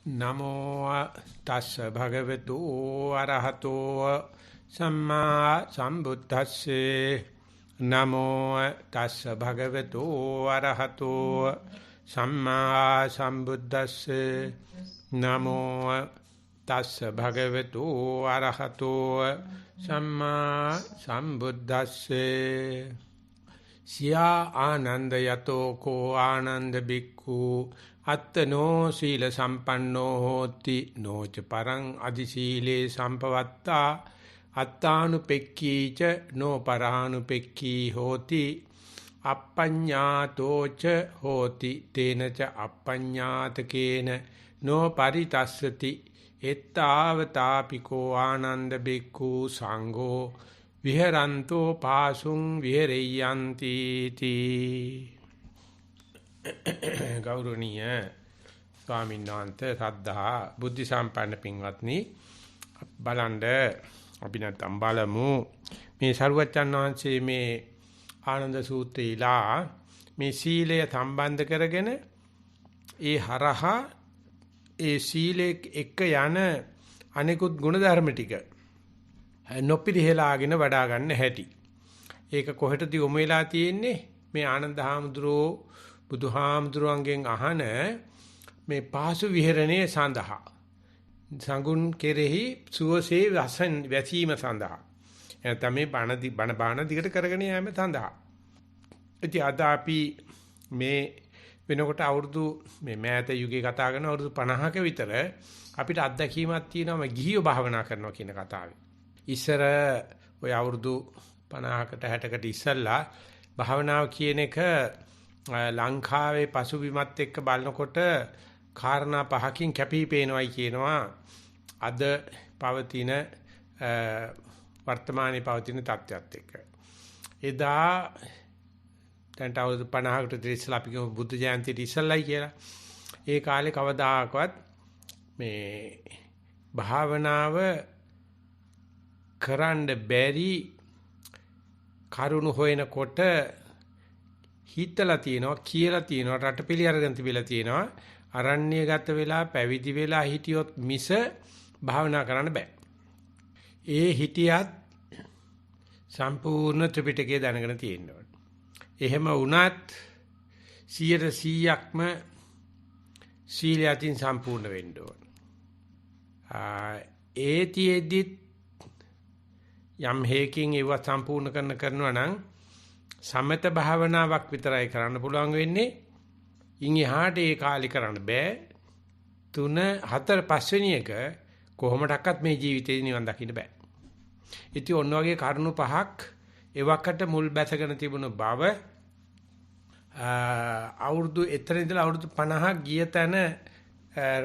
නමෝ තස්ස භගවතු අරහතෝ සම්මා සම්බුද්දස්සේ නමෝ තස්ස භගවතු අරහතෝ සම්මා සම්බුද්දස්සේ නමෝ තස්ස භගවතු අරහතෝ සම්මා සම්බුද්දස්සේ සියා ආනන්ද යතෝ කෝ ආනන්ද බික්ඛු අත්තනෝ සීල සම්පන්නෝ හෝති නොච පරං අදි සීලේ සම්පවත්තා අත්තානුපෙක්ඛීච නෝ පරානුපෙක්ඛී හෝති අපඤ්ඤාතෝච හෝති තේනච අපඤ්ඤාතකේන නෝ පරිතස්සති එත්තාවතාපිකෝ ආනන්ද බික්ඛු සංඝෝ විහෙරන්තෝ පාසුං විහෙරෙය්‍යන්ති තී ගෞරවනීය ස්වාමීන් වහන්සේ සද්ධා බුද්ධ සම්පන්න පින්වත්නි බලන්න අපි නැත්නම් බලමු මේ සරුවච්චන් වහන්සේ මේ ආනන්ද සූත්‍රයලා මේ සීලය සම්බන්ධ කරගෙන ඒ හරහා ඒ සීලේ එක්ක යන අනිකුත් ගුණධර්ම ටික නොපිරිහෙලාගෙන වඩා ගන්න හැටි. ඒක කොහෙටද යොමු වෙලා තියෙන්නේ? මේ ආනන්ද හාමුදුරුවෝ බුදුහාමුදුරුවන්ගෙන් අහන මේ පාසු විහරණයේ සඳහා සංගුණ කෙරෙහි සුවසේ වැසීම සඳහා එතන මේ බණ බාන දිගට කරගෙන යෑම සඳහා. ඉතින් අද අපි මේ වෙනකොට අවුරුදු මේ මෑත යුගයේ කතා කරන අවුරුදු 50ක විතර අපිට අත්දැකීමක් තියෙනවා මේ ගිහියෝ භාවනා කරනවා කියන කතාවේ. ඉස්සර ඔය අවුරුදු 50කට 60කට ඉස්සල්ලා භාවනාව කියන එක ලංකාවේ පසුබිමත් එක්ක බලනකොට කාරණා පහකින් කැපී පේනවායි කියනවා අද පවතින වර්තමානයේ පවතින තත්ත්වයක් එක්ක. එදා දැන් අවුරුදු 50කට ඉස්සලා අපි කියමු බුද්ධ ජයන්තියට ඉස්සල්ලායි කියලා. ඒ කාලේ කවදාකවත් මේ භාවනාව කරන්න බැරි කරුණු හොයනකොට හිතලා තියෙනවා කියලා තියෙනවා රටපිලි අරගෙන තිබිලා තියෙනවා අරණ්‍යගත වෙලා පැවිදි වෙලා හිටියොත් මිස භාවනා කරන්න බෑ. ඒ හිටියත් සම්පූර්ණ ත්‍රිපිටකය දැනගෙන තියෙන්න ඕනේ. එහෙම වුණත් 100%ක්ම සීලයෙන් සම්පූර්ණ වෙන්න ඕනේ. ඒතිෙදිත් යම් හේකින් ඒව සම්පූර්ණ කරනවා නම් සමත භාවනාවක් විතරයි කරන්න පුළුවන් වෙන්නේ. ඉන් එහාට ඒ කාලේ කරන්න බෑ. 3 4 5 වෙනි එක කොහොමඩක්වත් මේ ජීවිතේ නිවන් දකින්න බෑ. ඉතින් ඔන්න ඔයගේ කරුණු පහක් එවකට මුල් බැසගෙන තිබුණු බව අවුරුදු එතන ඉඳලා අවුරුදු 50ක් ගිය තැන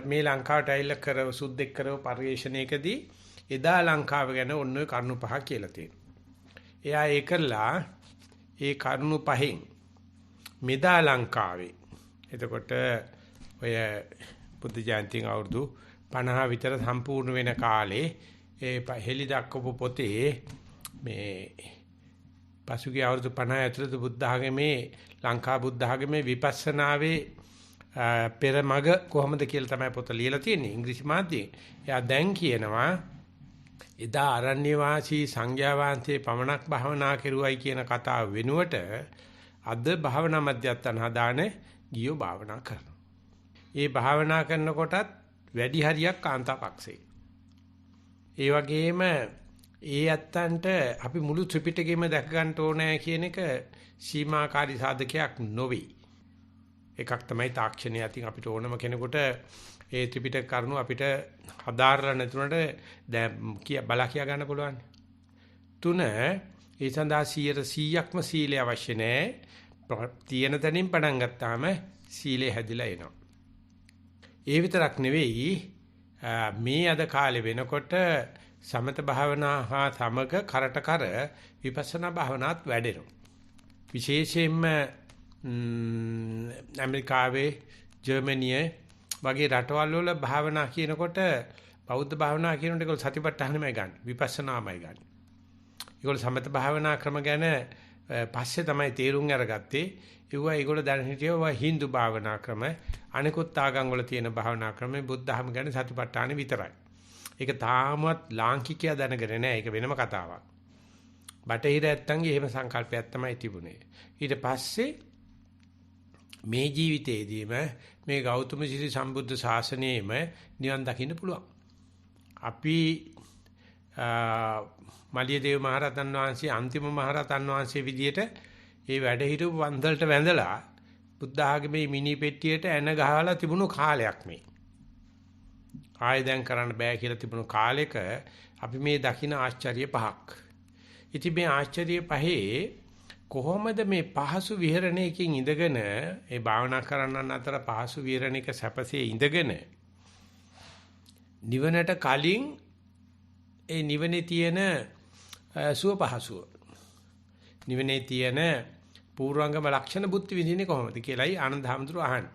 මේ ලංකාවට ඇවිල්ලා කරව සුද්දෙක් කරව පරිශ්‍රණයකදී එදා ලංකාව ගැන ඔන්න ඔය කරුණු පහ කියලා තියෙනවා. එයා ඒකලා ඒ කරුණු පහෙන් මෙදා ලංකාවේ එතකොට ඔය බුද්ධ ජයන්තින් අවුරුදු 50 විතර සම්පූර්ණ වෙන කාලේ ඒ හෙලි දක්වපු පොතේ මේ පසුගිය අවුරුදු 50 ඇතුළත බුද්ධ ආගමේ ලංකා බුද්ධ ආගමේ විපස්සනාවේ පෙරමග කොහොමද කියලා තමයි පොත ලියලා තියෙන්නේ ඉංග්‍රීසි මාධ්‍යයෙන්. එයා දැන් කියනවා එදා අරණ්‍ය වාසී සංඝයා වහන්සේ පමණක් භාවනා කරුවයි කියන කතාව වෙනුවට අද භාවනා මධ්‍යස්ථාන හදාන ගියෝ භාවනා කරනවා. ඒ භාවනා කරනකොටත් වැඩි හරියක් කාන්තාපක්ෂේ. ඒ වගේම ඒ ඇත්තන්ට අපි මුළු ත්‍රිපිටකෙම දැක ගන්න ඕනේ කියන එක සීමාකාරී සාධකයක් නොවේ. එකක් තමයි තාක්ෂණය. අතින් අපිට ඕනම කෙනෙකුට ඒ ත්‍රිපිටක කරුණු අපිට හදාarලා නැතුණට දැන් බලා කියා ගන්න පුළුවන්. 3 ඒ සඳහා 100%ක්ම සීලය අවශ්‍ය නැහැ. තියෙන තැනින් පටන් ගත්තාම සීලය හැදිලා එනවා. ඒ විතරක් නෙවෙයි මේ අද කාලේ වෙනකොට සමත භාවනා හා සමග කරට කර විපස්සනා භාවනාත් වැඩෙනවා. විශේෂයෙන්ම ඇමරිකාවේ ජර්මනියේ වගේ රටවල් වල භාවනා කියනකොට බෞද්ධ භාවනා කියනකොට ඒගොල්ලෝ සතිපට්ඨානෙමයි ගන්න. විපස්සනාමයි ගන්න. ඒගොල්ලෝ සමත භාවනා ක්‍රම ගැන පස්සේ තමයි තේරුම් අරගත්තේ ඒගොල්ලෝ දැන හිටියවා Hindu භාවනා ක්‍රම අනිකුත් ආගම් වල තියෙන භාවනා ක්‍රම බුද්ධ ධර්ම ගැන සතිපට්ඨාන විතරයි. ඒක තාමත් ලාංකිකයා දැනගෙන නැහැ. ඒක වෙනම කතාවක්. බටහිර ඇත්තන්ගේ එහෙම සංකල්පයක් තමයි තිබුණේ. ඊට පස්සේ මේ ජීවිතේදීම මේ ගෞතම සිරි සම්බුද්ධ ශාසනයෙම නිවන් දකින්න පුළුවන්. අපි මලියදේව මහරහතන් වහන්සේ අන්තිම මහරහතන් වහන්සේ විදියට ඒ වැඩ හිටපු වන්දලට වැඳලා බුද්ධ ආගමේ මිනි පෙට්ටියට එන ගහලා තිබුණු කාලයක් මේ. ආයෙ දැන් කරන්න බෑ කියලා තිබුණු කාලෙක අපි මේ දකින ආශ්චර්ය පහක්. ඉතින් මේ ආශ්චර්ය පහේ කොහොමද මේ පහසු විහරණයකින් ඉඳගෙන මේ භාවනා කරන්නන් අතර පහසු විහරණයක සැපසේ ඉඳගෙන නිවනට කලින් ඒ නිවනේ තියෙන සුව පහසුව නිවනේ තියෙන පූර්වංගම ලක්ෂණ බුද්ධ විදින්නේ කොහොමද කියලායි ආනන්ද හැමතුරු අහන්නේ.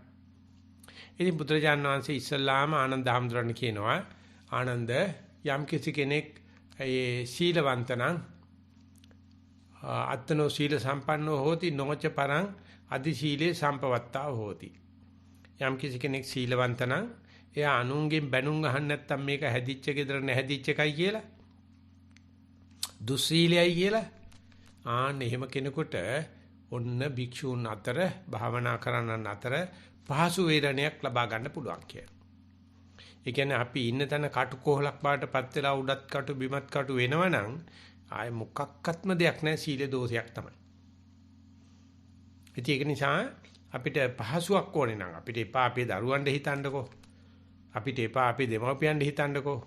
ඉතින් බුදුරජාණන් වහන්සේ ඉස්සල්ලාම ආනන්ද හැමතුරුන් කියනවා ආනන්ද යම් කිසි කෙනෙක් ඒ සීලවන්ත නම් අත්තනෝ සීල සම්පන්නෝ හෝති නොච පරං අදි සීලේ සම්පවත්තා හෝති. යම් කිසි කෙනෙක් සීලවන්ත නම් එයා අනුන්ගෙන් බැනුම් අහන්න නැත්තම් මේක හැදිච්ච gedර නැහැදිච්ච එකයි කියලා දුස්සීලයි කියලා ආන්න එහෙම කෙනෙකුට ඔන්න භික්ෂූන් අතර භාවනා කරන්නන් අතර පහසු වේරණයක් ලබා ගන්න පුළුවන් කියලා. ඒ කියන්නේ අපි ඉන්න තැන කටුකොහලක් බාටපත් වෙලා උඩත් කටු බිමත් කටු වෙනවනම් ආයේ මොකක්වත්ම දෙයක් නැහැ සීල දෝෂයක් තමයි. ඉතින් ඒක නිසා අපිට පහසුවක් ඕනේ නම් අපිට එපා අපේ දරුවන්ට හිතන්නකෝ. අපිට එපා අපේ දෙමව්පියන්ට හිතන්නකෝ.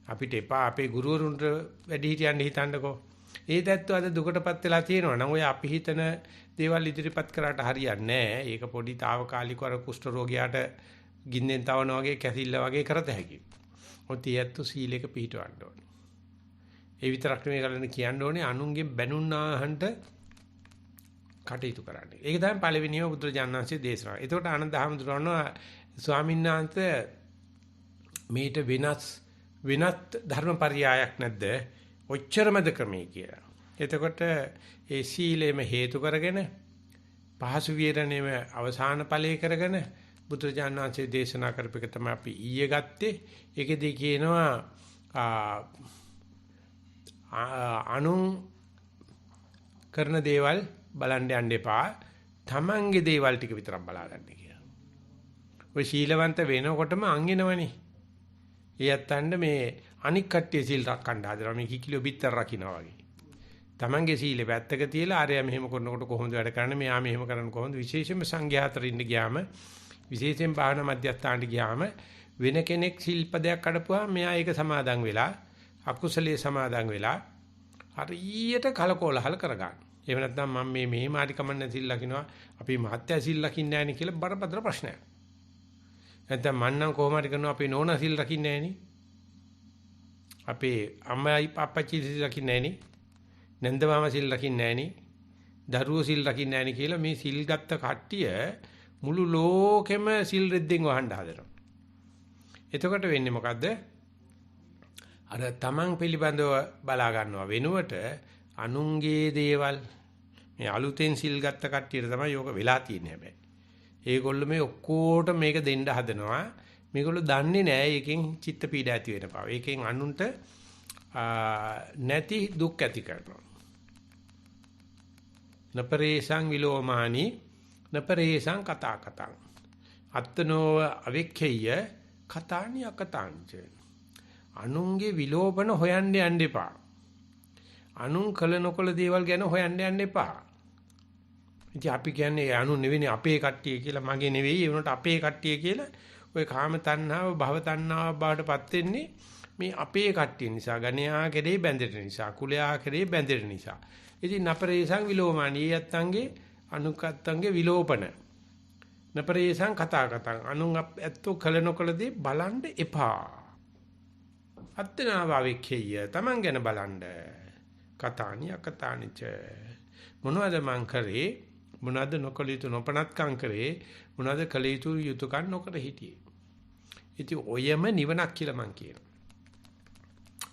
අපිට එපා අපේ ගුරුවරුන්ට වැඩිහිටියන්ට හිතන්නකෝ. ඒ දැත්තු අද දුකටපත් වෙලා තියෙනවා නම් ඔය අපි හිතන දේවල් ඉදිරිපත් කරාට හරියන්නේ නැහැ. ඒක පොඩි తాවකාලිකව අර කුෂ්ඨ රෝගියාට ගින්නෙන් තවන වගේ කැසිල්ල වගේ කරත හැකියි. ඔත් ඊයත්තු සීලයක පිහිටවන්න ඕනේ. ඒ විතරක් නෙමෙයි ගලන කියන්න ඕනේ අනුන්ගේ බැනුන්නාහන්ට කටයුතු කරන්න. ඒක තමයි පළවෙනිම බුදුරජාණන් වහන්සේ දේශනා. එතකොට ආනන්ද හැමතුරුනවා ස්වාමීන් වහන්සේ මේට වෙනත් ධර්මපරියායක් නැද්ද? ඔච්චරමද ක්‍රමයේ කියලා. එතකොට ඒ සීලෙම හේතු කරගෙන පහසු විහරණයම අවසාන ඵලයේ කරගෙන බුදුරජාණන් වහන්සේ දේශනා කරපු එක තමයි අපි ඊයේ ගත්තේ. ඒකෙදී කියනවා අනුන් කරන දේවල් බලන්න යන්න එපා. තමන්ගේ දේවල් ටික විතරක් බලාගන්න කියලා. ඔය සීලවන්ත වෙනකොටම අංගිනවනේ. ඊයත්තන්ට මේ අනික් කට්ටිය සීල් රැකන්න හදනවා. මේ කිකිලිය බිත්තර රකින්නවා වගේ. තමන්ගේ සීලෙ පැත්තක තියලා ආරයා මෙහෙම කරනකොට කොහොමද වැඩ කරන්නේ? මෙයා මෙහෙම කරන්නේ කොහොමද? විශේෂයෙන්ම සංඝයා අතර ඉන්න ගියාම විශේෂයෙන් භාවනා මධ්‍යස්ථානට ගියාම වෙන කෙනෙක් ශිල්පදයක් කඩපුවා මෙයා ඒක සමාදන් වෙලා අකුසලයේ සමාදන් වෙලා හරියට කලකෝලහල කරගන්න. එහෙම නැත්නම් මම මේ මාරි කමන්න සිල් ලකිනවා අපි මහත්ය සිල් ලකින්නේ නැහැ නේ කියලා බරපතල ප්‍රශ්නයක්. නැත්නම් මන්නම් කොහොම හරි කරනවා අපේ නෝනා සිල් ලකින්නේ නැහැ නේ. අපේ අම්මයි අප්පච්චි සිල් ලකින්නේ නැහැ නේ. නැන්ද මාමා සිල් ලකින්නේ නැහැ නේ. දරුවෝ සිල් ලකින්නේ නැහැ නේ කියලා මේ සිල් ගත්ත කට්ටිය මුළු ලෝකෙම සිල් රෙද්දෙන් වහන්න හදනවා. එතකොට වෙන්නේ මොකද්ද? අර තමන් පිළිබඳව බලා ගන්නවා වෙනුවට අනුන්ගේ දේවල් මේ අලුතෙන් සිල් ගත්ත කට්ටියට තමයි යෝග වෙලා තියෙන්නේ හැබැයි. ඒගොල්ලෝ මේ ඔක්කොට මේක දෙන්න හදනවා. මේගොල්ලෝ දන්නේ නැහැ ඒකෙන් චිත්ත පීඩ ඇති වෙන බව. ඒකෙන් අනුන්ට නැති දුක් ඇති කරනවා. නපරේසං විලෝමානි නපරේසං කතා කතං අත්තනෝ අවික්ඛේය කතානි අකතාංච. අනුන්ගේ විලෝපන හොයන්න යන්න එපා. අනුන් කළ නොකළ දේවල් ගැන හොයන්න යන්න එපා. ඉතින් අපි කියන්නේ අනු නෙවෙයි අපේ කට්ටිය කියලා මගේ නෙවෙයි ඒ උනට අපේ කට්ටිය කියලා ඔය කාම තණ්හාව භව තණ්හාව බාටපත් වෙන්නේ මේ අපේ කට්ටිය නිසා ගණ්‍යා කෙරේ බැඳෙන නිසා කුලයා කෙරේ බැඳෙන නිසා. ඉතින් නපරේසං විලෝමානී යත්තන්ගේ අනුකත්තන්ගේ විලෝපන නපරේසං කතා කතං අනුන් ඇත්තෝ කළ නොකළදී බලන්න එපා. අත්තනා භාවිකේය තමන් ගැන බලන්න. කතානි අකතානිච මොනවද මං කරේ මොනවද නොකළ යුතු නොපනත්කම් කරේ මොනවද කළ යුතු යුතුයකම් නොකර හිටියේ. ඉතින් ඔයම නිවනක් කියලා මං කියනවා.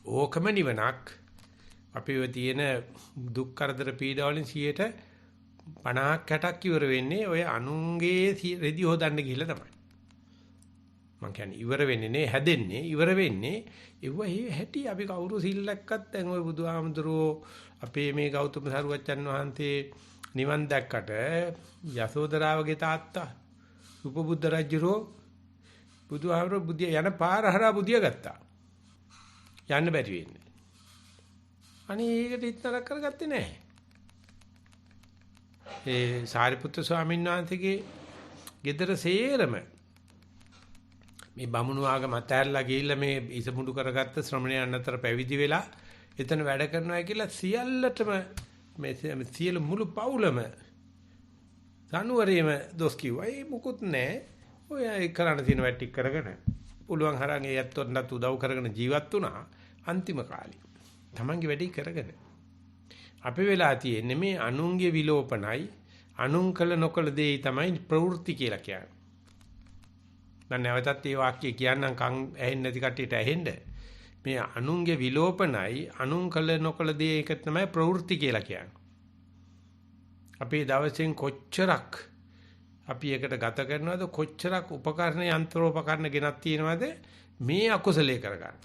ඕකම නිවනක් අපිව තියෙන දුක් කරදර පීඩා වලින් 50ක් 60ක් ඉවර වෙන්නේ ඔය අනුන්ගේ රෙදි හොදන්න ගිහිල්ලා තමයි. මං කියන්නේ ඉවර වෙන්නේ නේ හැදෙන්නේ ඉවර වෙන්නේ ඒව හැටි අපි කවුරු සිල්ලක්වත් දැන් ওই බුදුහාමුදුරුවෝ අපේ මේ ගෞතම සරුවච්චන් වහන්සේ නිවන් දැක්කට යසෝදරාවගේ තාත්තා උපබුද්ධ රජුරෝ බුදුහාමුදුරුවෝ බුදිය යන පාර හරහා බුදිය ගත්තා. යන්න බැරි වෙන්නේ. අනේ ඒකට ඉතනක් කරගත්තේ නැහැ. ඒ සාරිපුත්‍ර ස්වාමීන් වහන්සේගේ ගෙදර සේරම මේ බමුණු ආගම අතහැරලා ගිහිල්ලා මේ ඉසමුඩු කරගත්ත ශ්‍රමණයන් අතර පැවිදි වෙලා එතන වැඩ කරනවා කියලා සියල්ලටම මේ සියලු මුළු පවුලම සනුවරේම දොස් කිව්වා. ඒ මුකුත් නැහැ. ඔය ඒ කරණ තියෙන වැටි කරගෙන පුළුවන් හරං ඒ ඇත්තොන්ට උදව් කරගෙන ජීවත් වුණා අන්තිම කාලේ. Tamange වැඩි කරගෙන. අපි වෙලා තියෙන්නේ මේ අනුන්ගේ විලෝපනයි අනුන් කළ නොකළ දේ තමයි ප්‍රවෘත්ති කියලා කියන්නේ. මම නැවතත් මේ වාක්‍යය කියන්නම් කන් ඇහෙන්නේ නැති කට්ටියට ඇහෙන්න. මේ අනුන්ගේ විලෝපනයි අනුන් කළ නොකළ දේ එක තමයි ප්‍රවෘත්ති කියලා කියන්නේ. අපේ දවසෙන් කොච්චරක් අපි එකට ගත කරනවද කොච්චරක් උපකරණ යන්ත්‍රෝපකරණ ගෙනත් තියෙනවද මේ අකුසලයේ කරගන්න.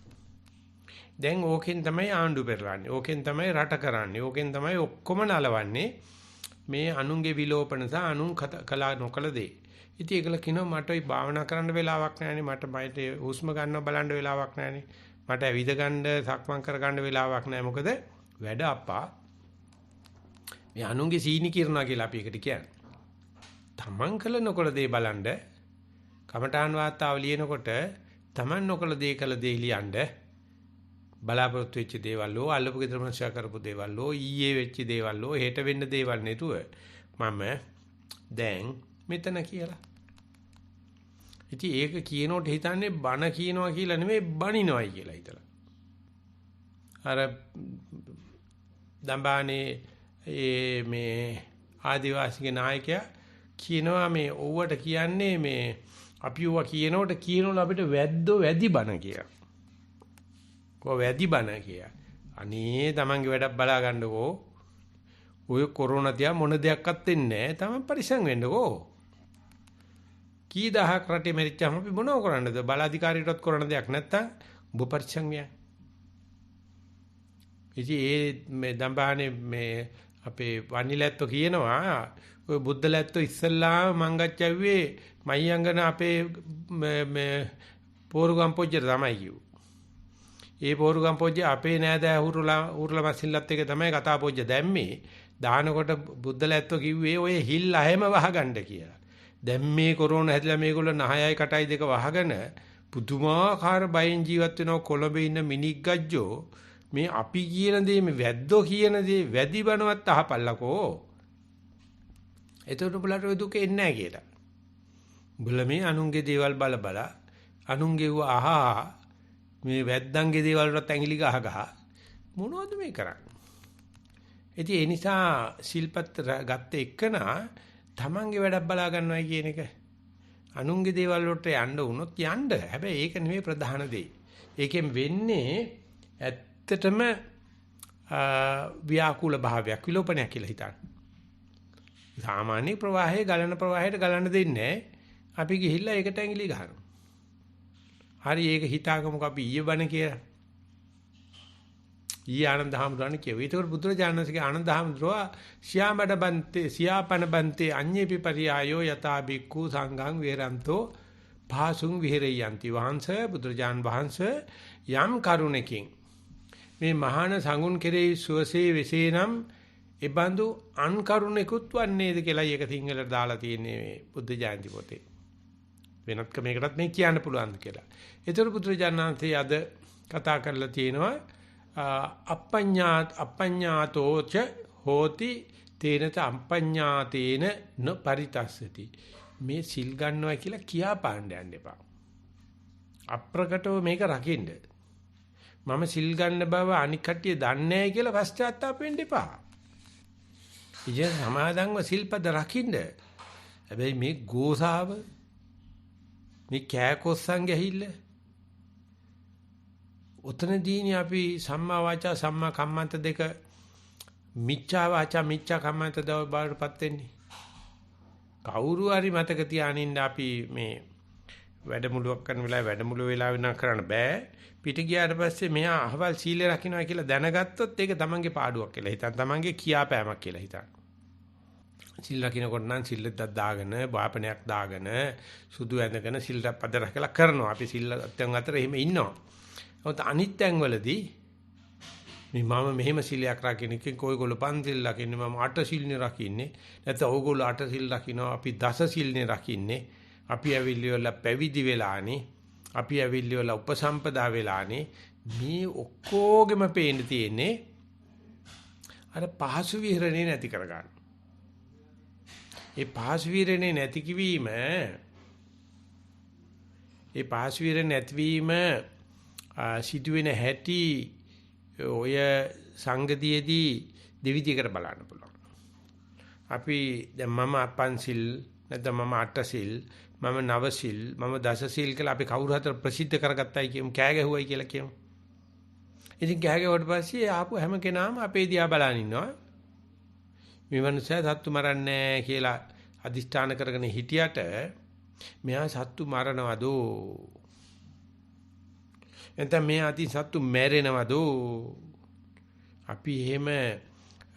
දැන් ඕකෙන් තමයි ආණ්ඩු පෙරලන්නේ. ඕකෙන් තමයි රට කරන්නේ. ඕකෙන් තමයි ඔක්කොම නලවන්නේ. මේ අනුන්ගේ විලෝපන සහ අනුන් කලා නොකළ දේ. ඉතින් ඒකල කියනවා මට ওই භාවනා කරන්න වෙලාවක් නැහැනේ. මට හුස්ම ගන්නව බලන්න වෙලාවක් නැහැනේ. මට ඇවිද ගන්න සක්මන් කර ගන්න වෙලාවක් නැහැ. මොකද වැඩ අප්පා මේ අනුන්ගේ සීනි කිරනවා කියලා අපි එකට කියන්නේ. තමන් කළ නොකළ දේ බලන්න කමඨාන් වාතාව ලියනකොට තමන් නොකළ දේ කළ දේ ලියන්න බලාපොරොත්තු වෙච්ච දේවල් හෝ අල්ලපු ගෙදර මනුෂ්‍යයා කරපු දේවල් හෝ ඊයේ වෙච්ච දේවල් හෝ හෙට වෙන්න දේවල් නෙතුව මම දැන් මෙතන කියලා. ඉතින් ඒක කියනකොට හිතන්නේ බන කියනවා කියලා නෙමෙයි බනිනවයි කියලා හිතලා. අර දඹානේ මේ ආදිවාසීගේ නායකයා කියනවා මේ ඕවට කියන්නේ මේ අපි ඕවා කියනකොට අපිට වැද්දෝ වැදි බන කියලා. කො වැදි බන කියලා. අනේ Tamange වැඩක් බලා ගන්නකෝ. ඔය කොරෝනා තියා මොන දෙයක්වත් වෙන්නේ නැහැ. Taman පරිස්සම් වෙන්නකෝ. කී දහහක් රටේ මෙරිච්චාම අපි මොනව කරන්නද? බලාධිකාරියටත් කරන දෙයක් නැත්තම් ඔබ පරිස්සම් විය. ඉතින් මේ දඹානේ මේ අපේ වනිලැත්තෝ කියනවා ඔය බුද්ධලැත්තෝ ඉස්සල්ලාම මංගච්චව්වේ මයිංගන අපේ මේ පෝරුගම් පොජ්ජර තමයි කිව්වේ. ඒ පෝරුගම් පොජ්ජ අපේ නෑදෑ උරුලා මස්සිල්ලත් එක තමයි කතා පොජ්ජ දැම්මේ. දානකොට බුද්ධලැත්තෝ කිව්වේ ඔය හිල් අහෙම වහගන්න කියලා. දැන් මේ කොරෝනා හැදිලා මේගොල්ලෝ නහයයි කටයි දෙක වහගෙන පුදුමාකාර බයෙන් ජීවත් වෙනවා කොළඹේ ඉන්න මිනික් ගජ්ජෝ මේ අපි කියන දේ මේ වැද්දෝ කියන දේ වැදි බනවත් අහපල්ලකෝ. එතකොට උඹලට ඔය දුක එන්නේ නැහැ කියලා. උඹලා මේ අනුන්ගේ දේවල් බල අනුන්ගේ අහා මේ වැද්දන්ගේ දේවල් වලට ඇඟිලි ගහ මොනවද මේ කරන්නේ? ඉතින් ඒ නිසා සිල්පත් ගත්ත එකනා තමන්ගේ වැඩක් බලා ගන්නවයි කියන එක. අනුන්ගේ දේවල් වලට යන්න වුණොත් යන්න. හැබැයි ඒක නෙමෙයි ප්‍රධාන දේ. ඒකෙන් වෙන්නේ ඇත්තටම ව්‍යාකූල භාවයක් විලෝපනයක් කියලා හිතන්න. සාමාන්‍ය ප්‍රවාහයේ ගලන ප්‍රවාහයට ගලන්න දෙන්නේ අපි ගිහිල්ලා ඒකට ඇඟිලි ගහනවා. හරි ඒක හිතාගමුකෝ අපි ඊයේ බණ කියලා. ඊ ආනන්ද හැමදාන කියුවා. ඒතකොට බුදුරජාණන්සේගේ ආනන්ද හැමදෙරෝ සියාමඩ බන්තේ සියාපන බන්තේ අඤ්ඤේපි පරියායෝ යතා බික්ඛු සංඝං වේරන්තෝ භාසුං විහෙරයන්ති වහන්සේ බුදුරජාන් වහන්සේ යම් කරුණකින් මේ මහාන සංගුණ කෙරෙහි සුවසේ වෙසේනම් එබඳු අන් කරුණෙකුත් වන්නේද කියලා ඒක සිංහලට දාලා තියෙන්නේ මේ බුද්ධ ජයන්ති පොතේ. වෙනත් කමයකටත් මේ කියන්න පුළුවන්ද කියලා. ඒතර බුදුරජාණන්සේ අද කතා කරලා තියෙනවා අපඤ්ඤාතෝච හෝති තේනත අපඤ්ඤාතේන න පරිතස්සති. මේ සිල් ගන්නවා කියලා කියා පාණ්ඩ යන්න එපා. අප්‍රකටව මේක රකින්න. මම සිල් ගන්න බව අනික් කට්ටිය දන්නේ නැහැ කියලා පශ්චාත්තාප වෙන්න එපා. ඉතින් සමාදන්ව සිල්පද රකින්න. හැබැයි මේ ගෝසාව මේ කෑකොස්සන් ගහිල්ල උතනදීනේ අපි සම්මා වාචා සම්මා කම්මන්ත දෙක මිච්ඡා වාචා මිච්ඡා කම්මන්ත බවටපත් වෙන්නේ. කවුරු හරි මතක තියානින්න අපි මේ වැඩමුළුවක් කරන වෙලාවේ වැඩමුළුව වෙලාව වෙනා කරන්න බෑ. පිට ගියාට පස්සේ මෙහා අහවල් සීලය රකින්නවා කියලා දැනගත්තොත් ඒක තමන්ගේ පාඩුවක් කියලා හිතන්න. තමන්ගේ කියාපෑමක් කියලා හිතන්න. සිල් රකින්නකොට නම් සිල්ලක් දාගෙන, වාපනයක් දාගෙන, සුදු ඇඳගෙන සිල් පද රැකලා කරනවා. අපි සිල් අතර එහෙම ඉන්නවා. නමුත් අනිත් තැන්වලදී මේ මම මෙහෙම සිලයක් රකින්න කිව්ක ඔයගොල්ලෝ පන්සිල් රකින්නේ මම 8 සිල්නේ රකින්නේ. නැත්නම් ඔයගොල්ලෝ 8 සිල් රකින්නවා අපි 10 සිල්නේ රකින්නේ. අපි ඇවිල්ලිවලා පැවිදි වෙලානේ. අපි ඇවිල්ලිවලා උපසම්පදා වෙලානේ. මේ ඔක්කොගෙම පේන්න තියෙන්නේ අර පහසු විහරණේ නැති කරගන්න. ඒ පහසු විහරණේ නැති කිවීම නැතිවීම සිදුවෙන හැටි ඔය සංගතියේදී දෙවිදියකට බලන්න පුළුවන්. අපි දැන් මම පන්සිල් නැත්නම් මම අටසිල් මම නවසිල් මම දසසිල් කියලා අපි කවුරු හතර ප්‍රසිද්ධ කරගත්තයි කියමු කෑ ගැහුවයි කියලා කියමු. ඉතින් කෑ ගැහුවට පස්සේ ආපු හැම කෙනාම අපේ දිහා බලන් ඉන්නවා. මේ මනුස්සයා සත්තු මරන්නේ කියලා අදිෂ්ඨාන කරගෙන හිටියට මෙයා සත්තු මරනවදෝ? එතන මේ අති සත්තු මැරෙනවදෝ? අපි එහෙම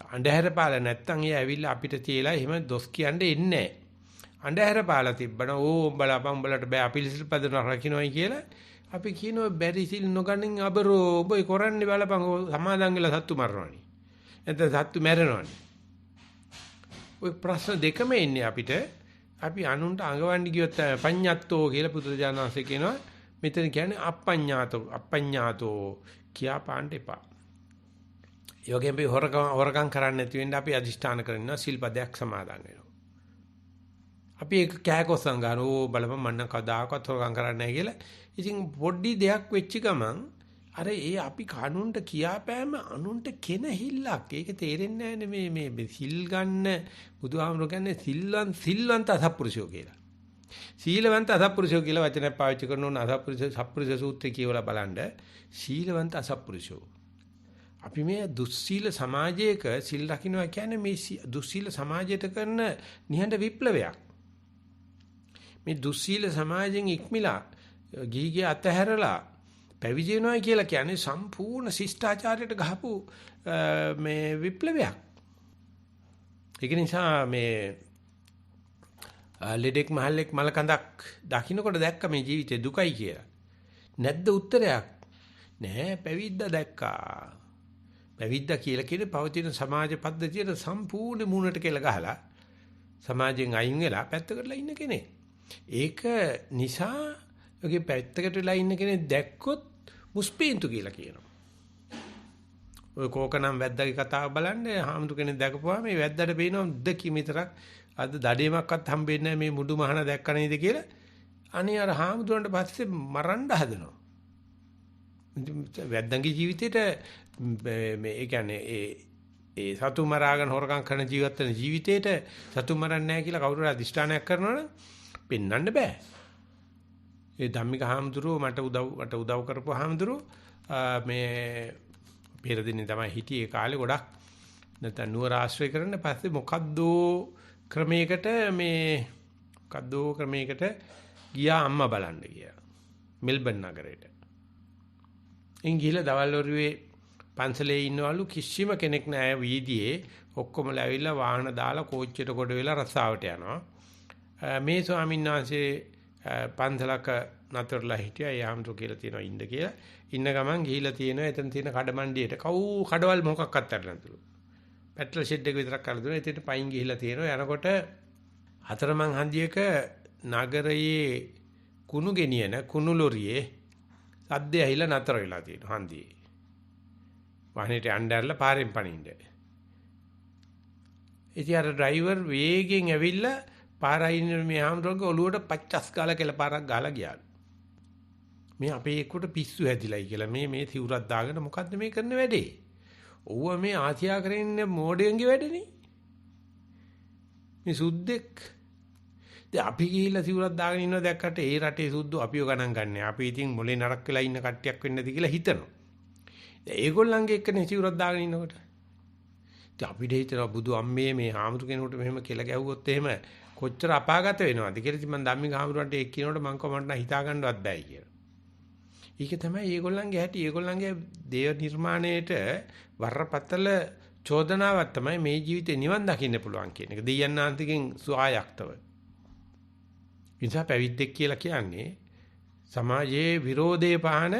අන්ධහැර පාලා නැත්තම් ඒ ඇවිල්ලා අපිට තියලා එහෙම දොස් කියන්නේ එන්නේ නැහැ. අන්ධහැර පාලා තිබ්බන උඹලා උඹලට බෑ අපිලිසිල් පදන රකින්නයි කියලා අපි කියනවා බැරි සිල් නොගන්නින් අබරෝ ඔබ කරන්නේ බලපන් සමාදන් වෙලා සත්තු මරනවනේ. එතන සත්තු මැරෙනවනේ. ඔය ප්‍රශ්න දෙකම එන්නේ අපිට. අපි අනුන්ට අඟවන්න ගියොත් පඤ්ඤත්තෝ කියලා පුදුරජානක වහන්සේ කියනවා. මෙතන කියන්නේ අපඤ්ඤාතෝ කියා පාන්න එපා. ඒ වගේම අපි හොරකම් කරන්නේ නැති වෙන්න අපි අදිෂ්ඨාන කරනවා සිල්පදයක් සමාදන් වෙනවා. අපි ඒක කෑකොස්සන් ගන්නෝ බලපන් මන්න කදාකවත් හොරකම් කරන්නේ නැහැ කියලා. ඉතින් පොඩි දෙයක් වෙච්ච ගමන් අර ඒ අපි කනුන්ට කියාපෑම අනුන්ට කෙනහිල්ලක්. ඒක තේරෙන්නේ නැහැ මේ සිල් ගන්න බුදුහාමුදුරු කියන්නේ සිල්වන්ත අසත්පුරුෂයෝ කියලා. සීලවන්ත අසත්පුරුෂයෝ කියලා වචනයක් පාවිච්චි කරන සත්පුරුෂ සූත්‍රය කියවලා බලන්න. සීලවන්ත අසත්පුරුෂයෝ. අපි මේ දුස්සීල සමාජයක සිල් රකින්නවා කියන්නේ මේ දුස්සීල සමාජයට කරන නිහඬ විප්ලවයක්. මේ දුස්සීල සමාජයෙන් ඉක්මිලා ගිහිගේ අතහැරලා පැවිදි වෙනවා කියලා කියන්නේ සම්පූර්ණ ශිෂ්ටාචාරයට ගහපු මේ විප්ලවයක්. ඒක නිසා මේ ලෙඩෙක් මහල්ලෙක් මලකඳක් දකින්නකොට දැක්ක මේ ජීවිතේ දුකයි කියලා. නැද්ද උත්තරයක්? නෑ පැවිද්දා දැක්කා. පැවිද්දා කියලා කියන්නේ පවතින සමාජ පද්ධතියට සම්පූර්ණ මූණට කෙල ගහලා සමාජයෙන් අයින් වෙලා පැත්තකටලා ඉන්න කෙනෙක්. ඒක නිසා ඔගේ පැත්තකට වෙලා ඉන්න කෙනෙක් දැක්කොත් මුස්පීන්තු කියලා කියනවා. ඔය කෝකනම් වැද්දාගේ කතාව බලන්න හාමුදුර කෙනෙක් දැකපුවා මේ වැද්දාට පේනවා දෙකි විතරක් අද දඩේමක්වත් හම්බෙන්නේ නැහැ මේ මුඩු මහන දැක්ක නේද කියලා. අනේ අර හාමුදුරන්ට පස්සේ මරන්න හදනවා. වැද්දාගේ ජීවිතේට මේ ඒ කියන්නේ ඒ සතු මරාගෙන හොරකම් කරන ජීවත් වෙන ජීවිතේට සතු මරන්නේ නැහැ කියලා කවුරු හරි අදිෂ්ඨානයක් කරනවනම් පෙන්වන්න බෑ. ඒ ධම්මික හාමුදුරුවෝ මට උදව් කරපු හාමුදුරුවෝ මේ පෙර දිනේ තමයි හිටියේ කාලේ ගොඩක් නැත්නම් නුවර ආශ්‍රය කරන්න පස්සේ මොකද්ද ක්‍රමයකට ගියා අම්මා බලන්න ගියා මෙල්බන් නගරයට. එන් ගිහලා දවල් වරුවේ පන්සලේ ඉන්නවලු කිසිම කෙනෙක් නැහැ වීදියේ ඔක්කොමලා ඇවිල්ලා වාහන දාලා කෝච්චියට කොට වෙලා රස්සාවට යනවා. මේ ස්වාමීන් වහන්සේ පන්සලක නතරලා හිටියා. ඒ ආම්තු කියලා තියෙනවා ඉන්න කියලා. ඉන්න ගමන් ගිහිලා තියෙනවා එතන තියෙන කඩමණ්ඩියට. කඩවල් මොකක්වත් අරනතුළු. පෙට්‍රල් ෂෙඩ් එක විතරක් කරලා දුන්නා. එතෙන්ට පයින් ගිහිලා තියෙනවා. යනකොට හතරමං හන්දියක නගරයේ කුණු ගෙනියන කුණු ලොරියේ සද්දය ඇහිලා නතර වෙලා තියෙනවා හන්දියේ. වාහනේට යnderලා පාරෙන් පනින්න. ඉතින් අර ඩ්‍රයිවර් වේගෙන් ඇවිල්ලා පාරයින් මේ ආම්රෝගේ ඔලුවට පච්චස් ගාලා කියලා පාරක් ගාලා ගියා. මේ අපේ එක්කට පිස්සු හැදිලායි කියලා මේ සිවුරක් දාගෙන මොකද්ද මේ කරන වැඩේ? ඔව්ව මේ ආසියා කරේ ඉන්න මෝඩයන්ගේ වැඩනේ. මේ සුද්දෙක් ඉතින් අපි ගිහිල්ලා සිවුරක් දාගෙන ඉන්නවා දැක්කට ඒ රටේ සුද්දෝ අපිව ගණන් ගන්නෑ. අපි ඉතින් මොලේ නරක් වෙලා ඉන්න කට්ටියක් වෙන්න ඇති කියලා හිතනවා. ඒගොල්ලන්ගේ එක්කනේ සිවුරක් දාගෙන ඉන්නකොට. ඉතින් අපිට හිතනවා බුදු අම්මේ මේ හාමුදුර කෙනෙකුට මෙහෙම කියලා ගැහුවොත් එහෙම කොච්චර අපාගත වෙනවද කියලා. ඉතින් මම ධම්මික හාමුදුරන්ට ඒක කියනකොට මං කොහොමද හිතා ගන්නවත් බෑ කියලා. ඒක තමයි ඒගොල්ලන්ගේ හැටි. ඒගොල්ලන්ගේ දේව නිර්මාණයට වරපතල චෝදනාවක් තමයි මේ ජීවිතේ නිවන් දකින්න පුළුවන් කියන එක. දෙයයන්ාන්තිකෙන් සුආයක්තව. නිසා පැවිද්දෙක් කියලා කියන්නේ සමාජයේ විරෝධයේ පහන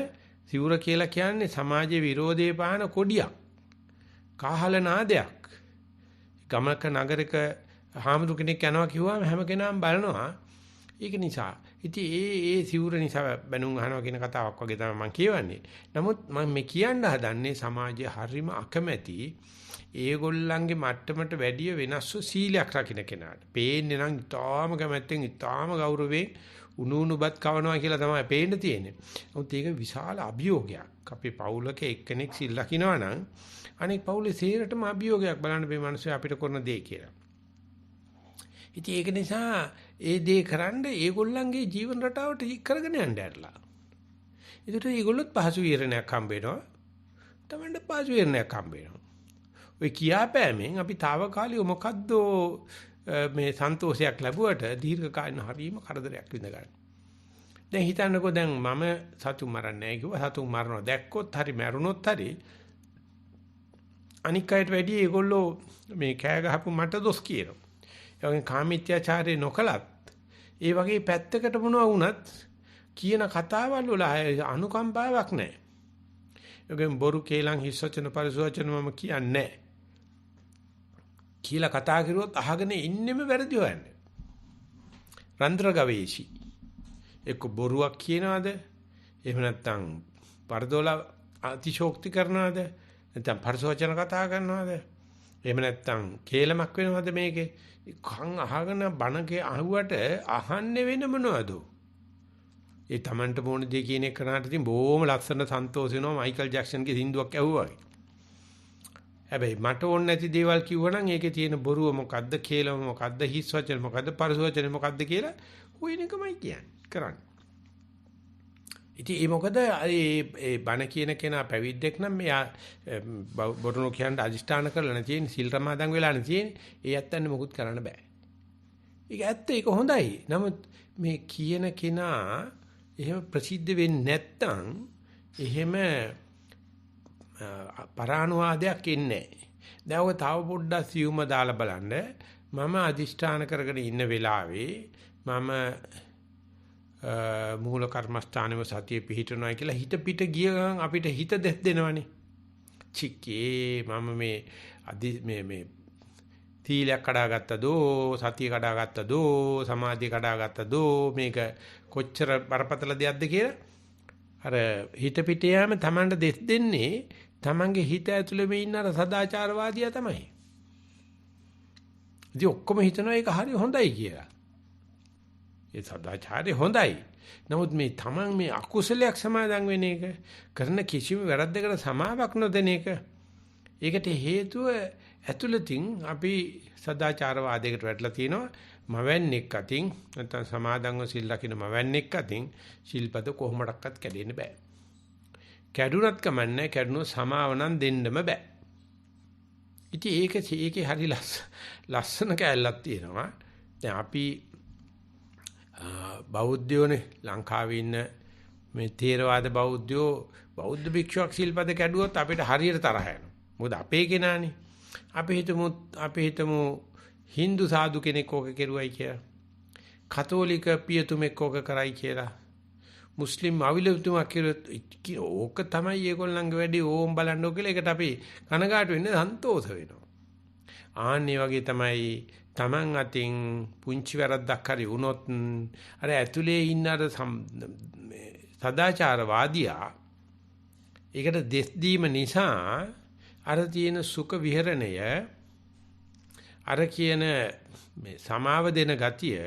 සිවුර කියලා කියන්නේ සමාජයේ විරෝධයේ පහන කොඩියක්. කාහල නාදයක්. ගමක නගරක හාමුදුර කෙනෙක් යනවා කිව්වම හැම කෙනාම බලනවා. ඒක නිසා. ඉතින් ඒ සිවුර නිසා බැනුම් අහනවා කියන කතාවක් වගේ තමයි මම කියවන්නේ. නමුත් මම මේ කියන්න හදන්නේ සමාජයේ හරීම අකමැති ඒගොල්ලන්ගේ මට්ටමට වැඩිය වෙනස්ව සීලයක් රකින්න කෙනාට. පේන්නේ නම් ඉතාම කැමැත්තෙන් ඉතාම ගෞරවයෙන් උණුබත් කවනවා කියලා තමයි පේන්න තියෙන්නේ. නමුත් ඒක විශාල අභියෝගයක්. අපි පවුලක එක්කෙනෙක් සිල් ලකිනවා නම් අනෙක් පවුලේ සේරටම අභියෝගයක් බලන්න මේ මිනිස්සු අපිට කරන දේ කියලා. ඉතින් ඒක නිසා ඒ දේ කරන්න ඒගොල්ලන්ගේ ජීවන රටාවට කරගෙන යන්න ඇරලා. ඒකට ඒගොල්ලොත් පහසු විරණයක් හම්බ වෙනවා. තමන්ට පහසු විරණයක් හම්බ වෙනවා. ඔය කියාපෑමෙන් අපි తాවකාලික මොකද්ද මේ සන්තෝෂයක් ලැබුවට දීර්ඝ කාලින හරීම කරදරයක් විඳ ගන්න. දැන් හිතන්නකෝ දැන් මම සතුන් මරන්නේ නැහැ කිව්වා සතුන් මරනවා දැක්කොත් හරි මැරුණොත් හරි අනික් අයට වැඩි ඒගොල්ලෝ මේ කෑ ගහපු මට දොස් කියනවා. ඒ වගේ කාමීත්‍යාචාරය නොකලත් ඒ වගේ පැත්තකට මොනවා වුණත් කියන කතාවල් වල අනුකම්පාවක් නැහැ. ඒකෙන් බොරු කේලම් හිස් වචන පරිසවචන මම කියන්නේ නැහැ. කියලා කතා කරුවොත් අහගෙන ඉන්නෙම වැරදි හොයන්නේ. රන්ද්‍ර ගවේෂි. එක්ක බොරුවක් කියනවාද? එහෙම නැත්නම් පරදෝල අතිශෝක්ති කරනවාද? නැත්නම් පරිසවචන කතා කරනවාද? එහෙම නැත්නම් කේලමක් වෙනවද මේකේ? කන් අහගෙන බණකේ අහුවට අහන්නේ වෙන මොනවද? ඒ Tamanට මොන දේ කියන එක කරාට ඉතින් බොහොම ලස්සන සන්තෝෂ වෙනවා මයිකල් ජැක්සන්ගේ සින්දුවක් ඇහුවා වගේ. හැබැයි මට ඕන නැති දේවල් කිව්වනම් ඒකේ තියෙන බොරුව මොකද්ද, කේලම මොකද්ද, හිස් වචන මොකද්ද, පරස වචන මොකද්ද කියලා හොයන එකමයි කියන්නේ කරන්නේ. ඉතින් ඒ මොකද ඒ බණ කියන කෙනා පැවිද්දෙක් නම් මෙයා බොරුනෝ කියන්න අදිෂ්ඨාන කරලා නැතිනේ සිල් රමාදන් වෙලා නැතිනේ. ඒ ඇත්තන්නේ මොකුත් කරන්න බෑ. ඒක ඇත්ත ඒක හොඳයි. නමුත් මේ කියන කෙනා එහෙම ප්‍රසිද්ධ වෙන්නේ නැත්තම් එහෙම පරානුවාදයක් එන්නේ නැහැ. දැන් ඔය තව පොඩ්ඩක් සියුම දාලා බලන්න. මම අදිෂ්ඨාන කරගෙන ඉන්න වෙලාවේ මම මූල කර්මස්ථානෙම සතිය පිහිටනවා කියලා හිත පිට ගිය ගමන් අපිට හිත දෙස් දෙනවනේ. චිකේ මම මේ තීලයක් කඩාගත්තදෝ සතිය කඩාගත්තදෝ සමාධිය කඩාගත්තදෝ මේක කොච්චර බරපතල දෙයක්ද කියලා අර හිත පිට යෑම Tamanට දෙස් දෙන්නේ Tamanගේ හිත ඇතුළේ මේ ඉන්න අර සදාචාරවාදියා තමයි. ඉතින් ඔක්කොම හිතනවා ඒක හරි හොඳයි කියලා. ඒ සදාචාරය හොඳයි. නමුත් මේ Taman මේ අකුසලයක් සමාදන් වෙන එක කරන කිසිම වැරද්දකට සමාවක් නොදෙන එක ඒකට හේතුව ඇතුළතින් අපි සදාචාරවාදයකට වැටලා තියෙනවා. මවන්නේක් අතින් නැත්නම් සමාදන්ව සිල් ලකින මවන්නේක් අතින් ශිල්පද කොහොමඩක්වත් කැඩෙන්න බෑ. කැඩුනත් කමන්නේ කැඩුණොත් සමාවනම් දෙන්නම බෑ. ඉතින් ඒකේ හරි ලස්සන කැලලක් තියෙනවා. දැන් අපි බෞද්ධයෝනේ ලංකාවේ ඉන්න මේ ථේරවාද බෞද්ධයෝ බෞද්ධ භික්ෂුවක් ශිල්පද කැඩුවොත් අපිට හරියට තරහ යනවා. මොකද අපේ කෙනානේ. අපි හිතමු Hindu සාදු කෙනෙක් ඕක කෙරුවයි කියලා. කතෝලික පියතුමෙක් ඕක කරයි කියලා. මුස්ලිම් අවිලතුමක් කෙරුවොත් ඕක තමයි ඒගොල්ලන්ගේ වැඩි ඕම් බලන්නෝ කියලා ඒකට අපි කනගාටු වෙන්නේ සන්තෝෂ වෙනවා. ආන්නේ වගේ තමයි Taman අතින් පුංචි වැරද්දක් හරි වුණොත් අර ඇතුලේ ඉන්න අර සදාචාරවාදියා ඒකට දෙස් දීම නිසා අර තියෙන සුඛ විහරණය අර කියන මේ සමාව දෙන ගතිය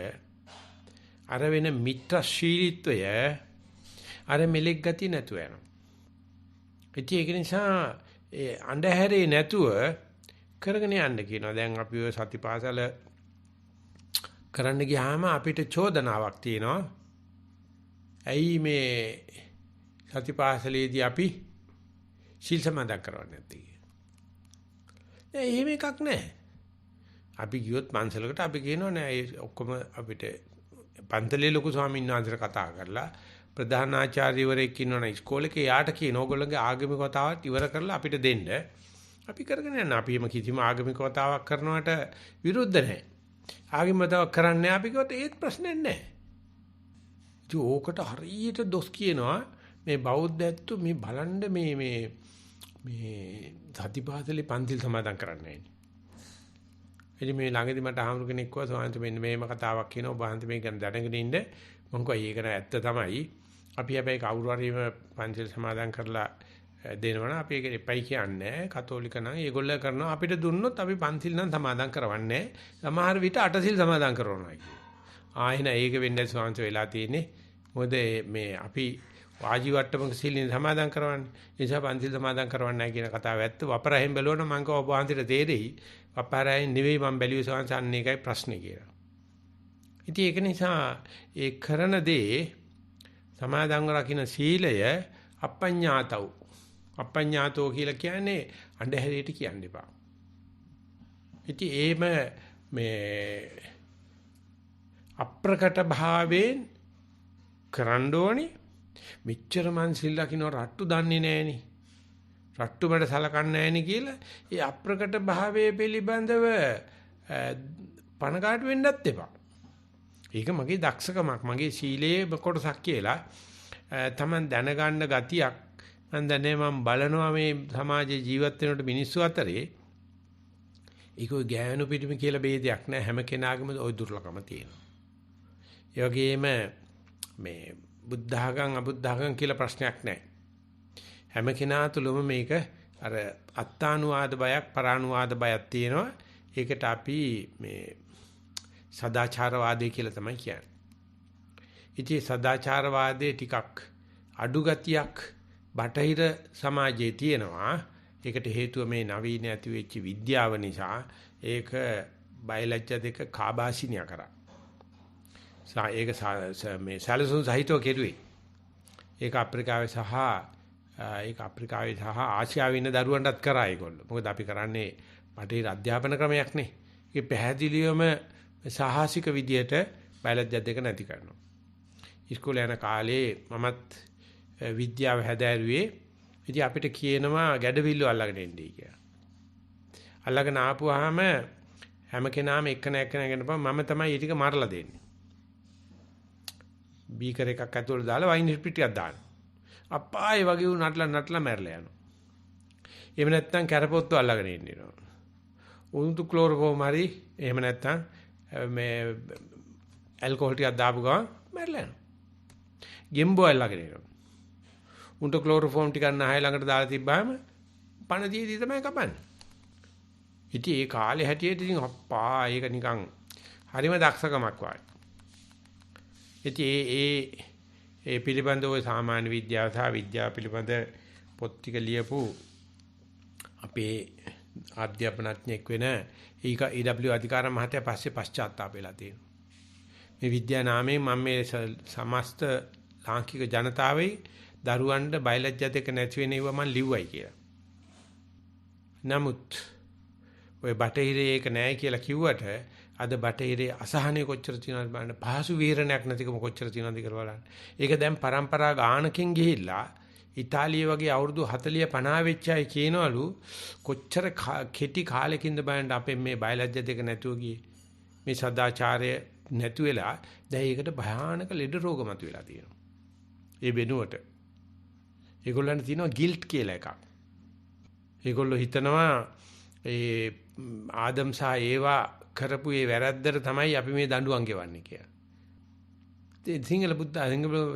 අර වෙන මිත්‍රශීලීත්වය අර මෙලෙක් ගතිය නැතුව යනවා. ඒක නිසා ඒ අඳුරේ නැතුව කරගෙන යන්න කියනවා. දැන් අපි ඔය සතිපාසල කරන්න ගියාම අපිට චෝදනාවක් තියෙනවා. ඇයි මේ සතිපාසලේදී අපි සීල් සමාදන් කරවන්නේ නැත්තේ කියලා. එහෙම එකක් නැහැ. අපි ගියොත් පන්සලකට අපි කියනවා නෑ ඒ ඔක්කොම අපිට පන්තලේ ලොකු ස්වාමීන් වහන්සේට කතා කරලා ප්‍රධාන ආචාර්යවරයෙක් ඉන්නවනේ ඉස්කෝලේ යාට කියන ඕගොල්ලෝගේ ආගමික කතාවත් ඉවර කරලා අපිට දෙන්න. අපි කරගෙන යන්න. අපි එම කිසිම ආගමික කතාවක් කරනවට විරුද්ධ නැහැ. ආගමික කතාවක් කරන්නේ අපි කිව්වොත් ඒත් ප්‍රශ්නයක් නැහැ. ඉතින් ඕකට හරියට දොස් කියනවා මේ බෞද්ධයත්තු මේ බලන්න මේ සතිපාසලේ පන්තිල් සමාදන් කරන්නේ නැහැ. එනි මේ ළඟදි මට ආහුරු කෙනෙක් කිව්වා සෝහන්ත මෙන්න මේම කතාවක් කියනවා ඔබ අන්ත මේක ගැන දැනගෙන ඉන්න මම කිව්වා ඒක නෑ ඇත්ත තමයි අපි හැබැයි කවුරු හරිම පන්සල් සමාදන් කරලා දෙනවනම් අපි ඒක එපයි කියන්නේ කතෝලික නම් ඒගොල්ලෝ කරනවා අපිට දුන්නොත් අපි පන්සිල් නම් සමාදන් කරවන්නේ සමහර විට අටසිල් සමාදන් කරනවා කියනවා ආයෙන ඒක වෙන්නේ සෝහන්ත වෙලා තියෙන්නේ මොකද මේ අපි වාජීවට්ටමක සීලින් සමාදන් කරවන්නේ ඒ නිසා පන්සිල් සමාදන් කරවන්නේ නැහැ කියන කතාව ඇත්ත වපරහෙන් බැලුවොත් මම කිව්වා ඔබ වහන්සේට තේරෙයි වපරහෙන් නෙවෙයි මම බැලුවේ සෝහන්ත අන්න ඒකයි ප්‍රශ්නේ කියලා ඉතින් ඒක නිසා ඒ කරන දේ සමාදන්ව රකින්න සීලය අපඤ්ඤාතෝ කියලා කියන්නේ අන්ධහැරයට කියන්න එපා. ඉතින් ඒම මේ අප්‍රකට භාවයෙන් කරන්න ඕනි. මෙච්චර මං සිල් රකින්න රට්ටු දන්නේ නැහෙනි. රට්ටු මට සලකන්නේ නැහෙනි කියලා ඒ අප්‍රකට භාවයේ පිළිබඳව පණකාට වෙන්නත් එපා. ඒක මගේ දක්ෂකමක් මගේ සීලයේ කොටසක් කියලා තමන් දැනගන්න ගතියක් මම දන්නේ මම බලනවා මේ සමාජයේ ජීවත් වෙනකොට මිනිස්සු අතරේ ඒක ඔය ගෑනු පිටිම කියලා ભેදයක් නැහැ හැම කෙනාගේම ওই දුර්ලභම තියෙනවා. ඒ වගේම මේ බුද්ධඝං අබුද්ධඝං කියලා ප්‍රශ්නයක් නැහැ. හැම කෙනා තුළම මේක අර අත්තානුවාද බයක් පරානුවාද බයක් තියෙනවා. ඒකට අපි මේ සදාචාරවාදී කියලා තමයි කියන්නේ. ඉතින් සදාචාරවාදයේ ටිකක් අඩු ගතියක් බටහිර සමාජයේ තියෙනවා. ඒකට හේතුව මේ නවීන ඇති වෙච්ච විද්‍යාව නිසා ඒක බයලජ්‍ය දෙක කාබාසිනිය කරා. ඒක මේ සැලසුම් සහිතව කෙරුවේ. ඒක අප්‍රිකාවේ සහ ආසියාවේ ඉන්න දරුවන්ටත් කරා ඒගොල්ලෝ. මොකද අපි කරන්නේ බටහිර අධ්‍යාපන ක්‍රමයක් නේ. ඒක පැහැදිලිවම සාහසික විදියට බයලජ්‍ය දෙක නැති කරනවා. ඉස්කෝලේ යන කාලේ මමත් විද්‍යාව හැදෑරුවේ. ඉතින් අපිට කියනවා ගැඩවිල්ල අල්ලගෙන එන්නයි කියලා. අල්ලගෙන ආපුවාම හැම කෙනාම එක්කෙනෙක්ගෙන මම තමයි ඒ ටික මරලා දෙන්නේ. බීකර් එකක් ඇතුළේ දාලා වයින් ටිකක් දානවා. අප්පා ඒ වගේ නටලා මැරලා යනවා. එහෙම නැත්නම් කැරපොත්තු අල්ලගෙන ඉන්නවා. උණුතු ක්ලෝරෝෆෝම් හරි එහෙම නැත්නම් මේ ඇල්කොහොල් ටිකක් දාපු ගමන් මැරලා යනවා. ගෙම්බෝ අල්ලගෙන ඉන්නවා. උන්ට ක්ලෝරෝෆෝම් ටිකක් නහය ළඟට දාලා තිබ්බාම පණ දීදී තමයි කපන්නේ. ඉතින් ඒ කාලේ හැටියට ඉතින් අප්පා ඒක නිකන් හරිම දක්ෂකමක් වගේ. ඉතින් ඒ පිළිබඳව සාමාන්‍ය විද්‍යාව සහ විද්‍යාව පිළිබඳ පොත් ටික ලියපු අපේ අධ්‍යාපනඥයෙක් වෙන ඊ.ඩබ්ලිව් අධිකාර මහත්තයා පස්සේ පශ්චාත්තාප වෙලා තියෙනවා. මේ විද්‍යා නාමයෙන් මම මේ සමස්ත ලාංකික ජනතාවේ දරුවන්ට බයලජ්‍ය දෙක නැති වෙන ඒවා මම ලිව්වයි කියලා. නමුත් ඔය බටහිරේ ඒක නැහැ කියලා කිව්වට අද බටහිරේ අසහනය කොච්චර තියෙනවද බලන්න පහසු වීරණයක් නැතිකම කොච්චර තියෙනවද කියලා බලන්න. ඒක දැන් પરම්පරා ගානකින් ගිහිල්ලා ඉතාලිය වගේ අවුරුදු 40 50 වෙච්ච අය කියනවලු කොච්චර කෙටි කාලෙකින්ද බලන්න අපේ මේ බයලජ්‍ය දෙක නැතුව ගියේ. මේ සදාචාරය නැතු වෙලා දැන් ඒකට භයානක ලෙඩ රෝග මතුවලා තියෙනවා. ඒ වෙනුවට ඒගොල්ලන්ට තියෙනවා ගිල්ට් කියලා එකක්. ඒගොල්ලෝ හිතනවා ඒ ආදම් සහ ඒවා කරපු ඒ වැරද්දට තමයි අපි මේ දඬුවම් ගෙවන්නේ කියලා.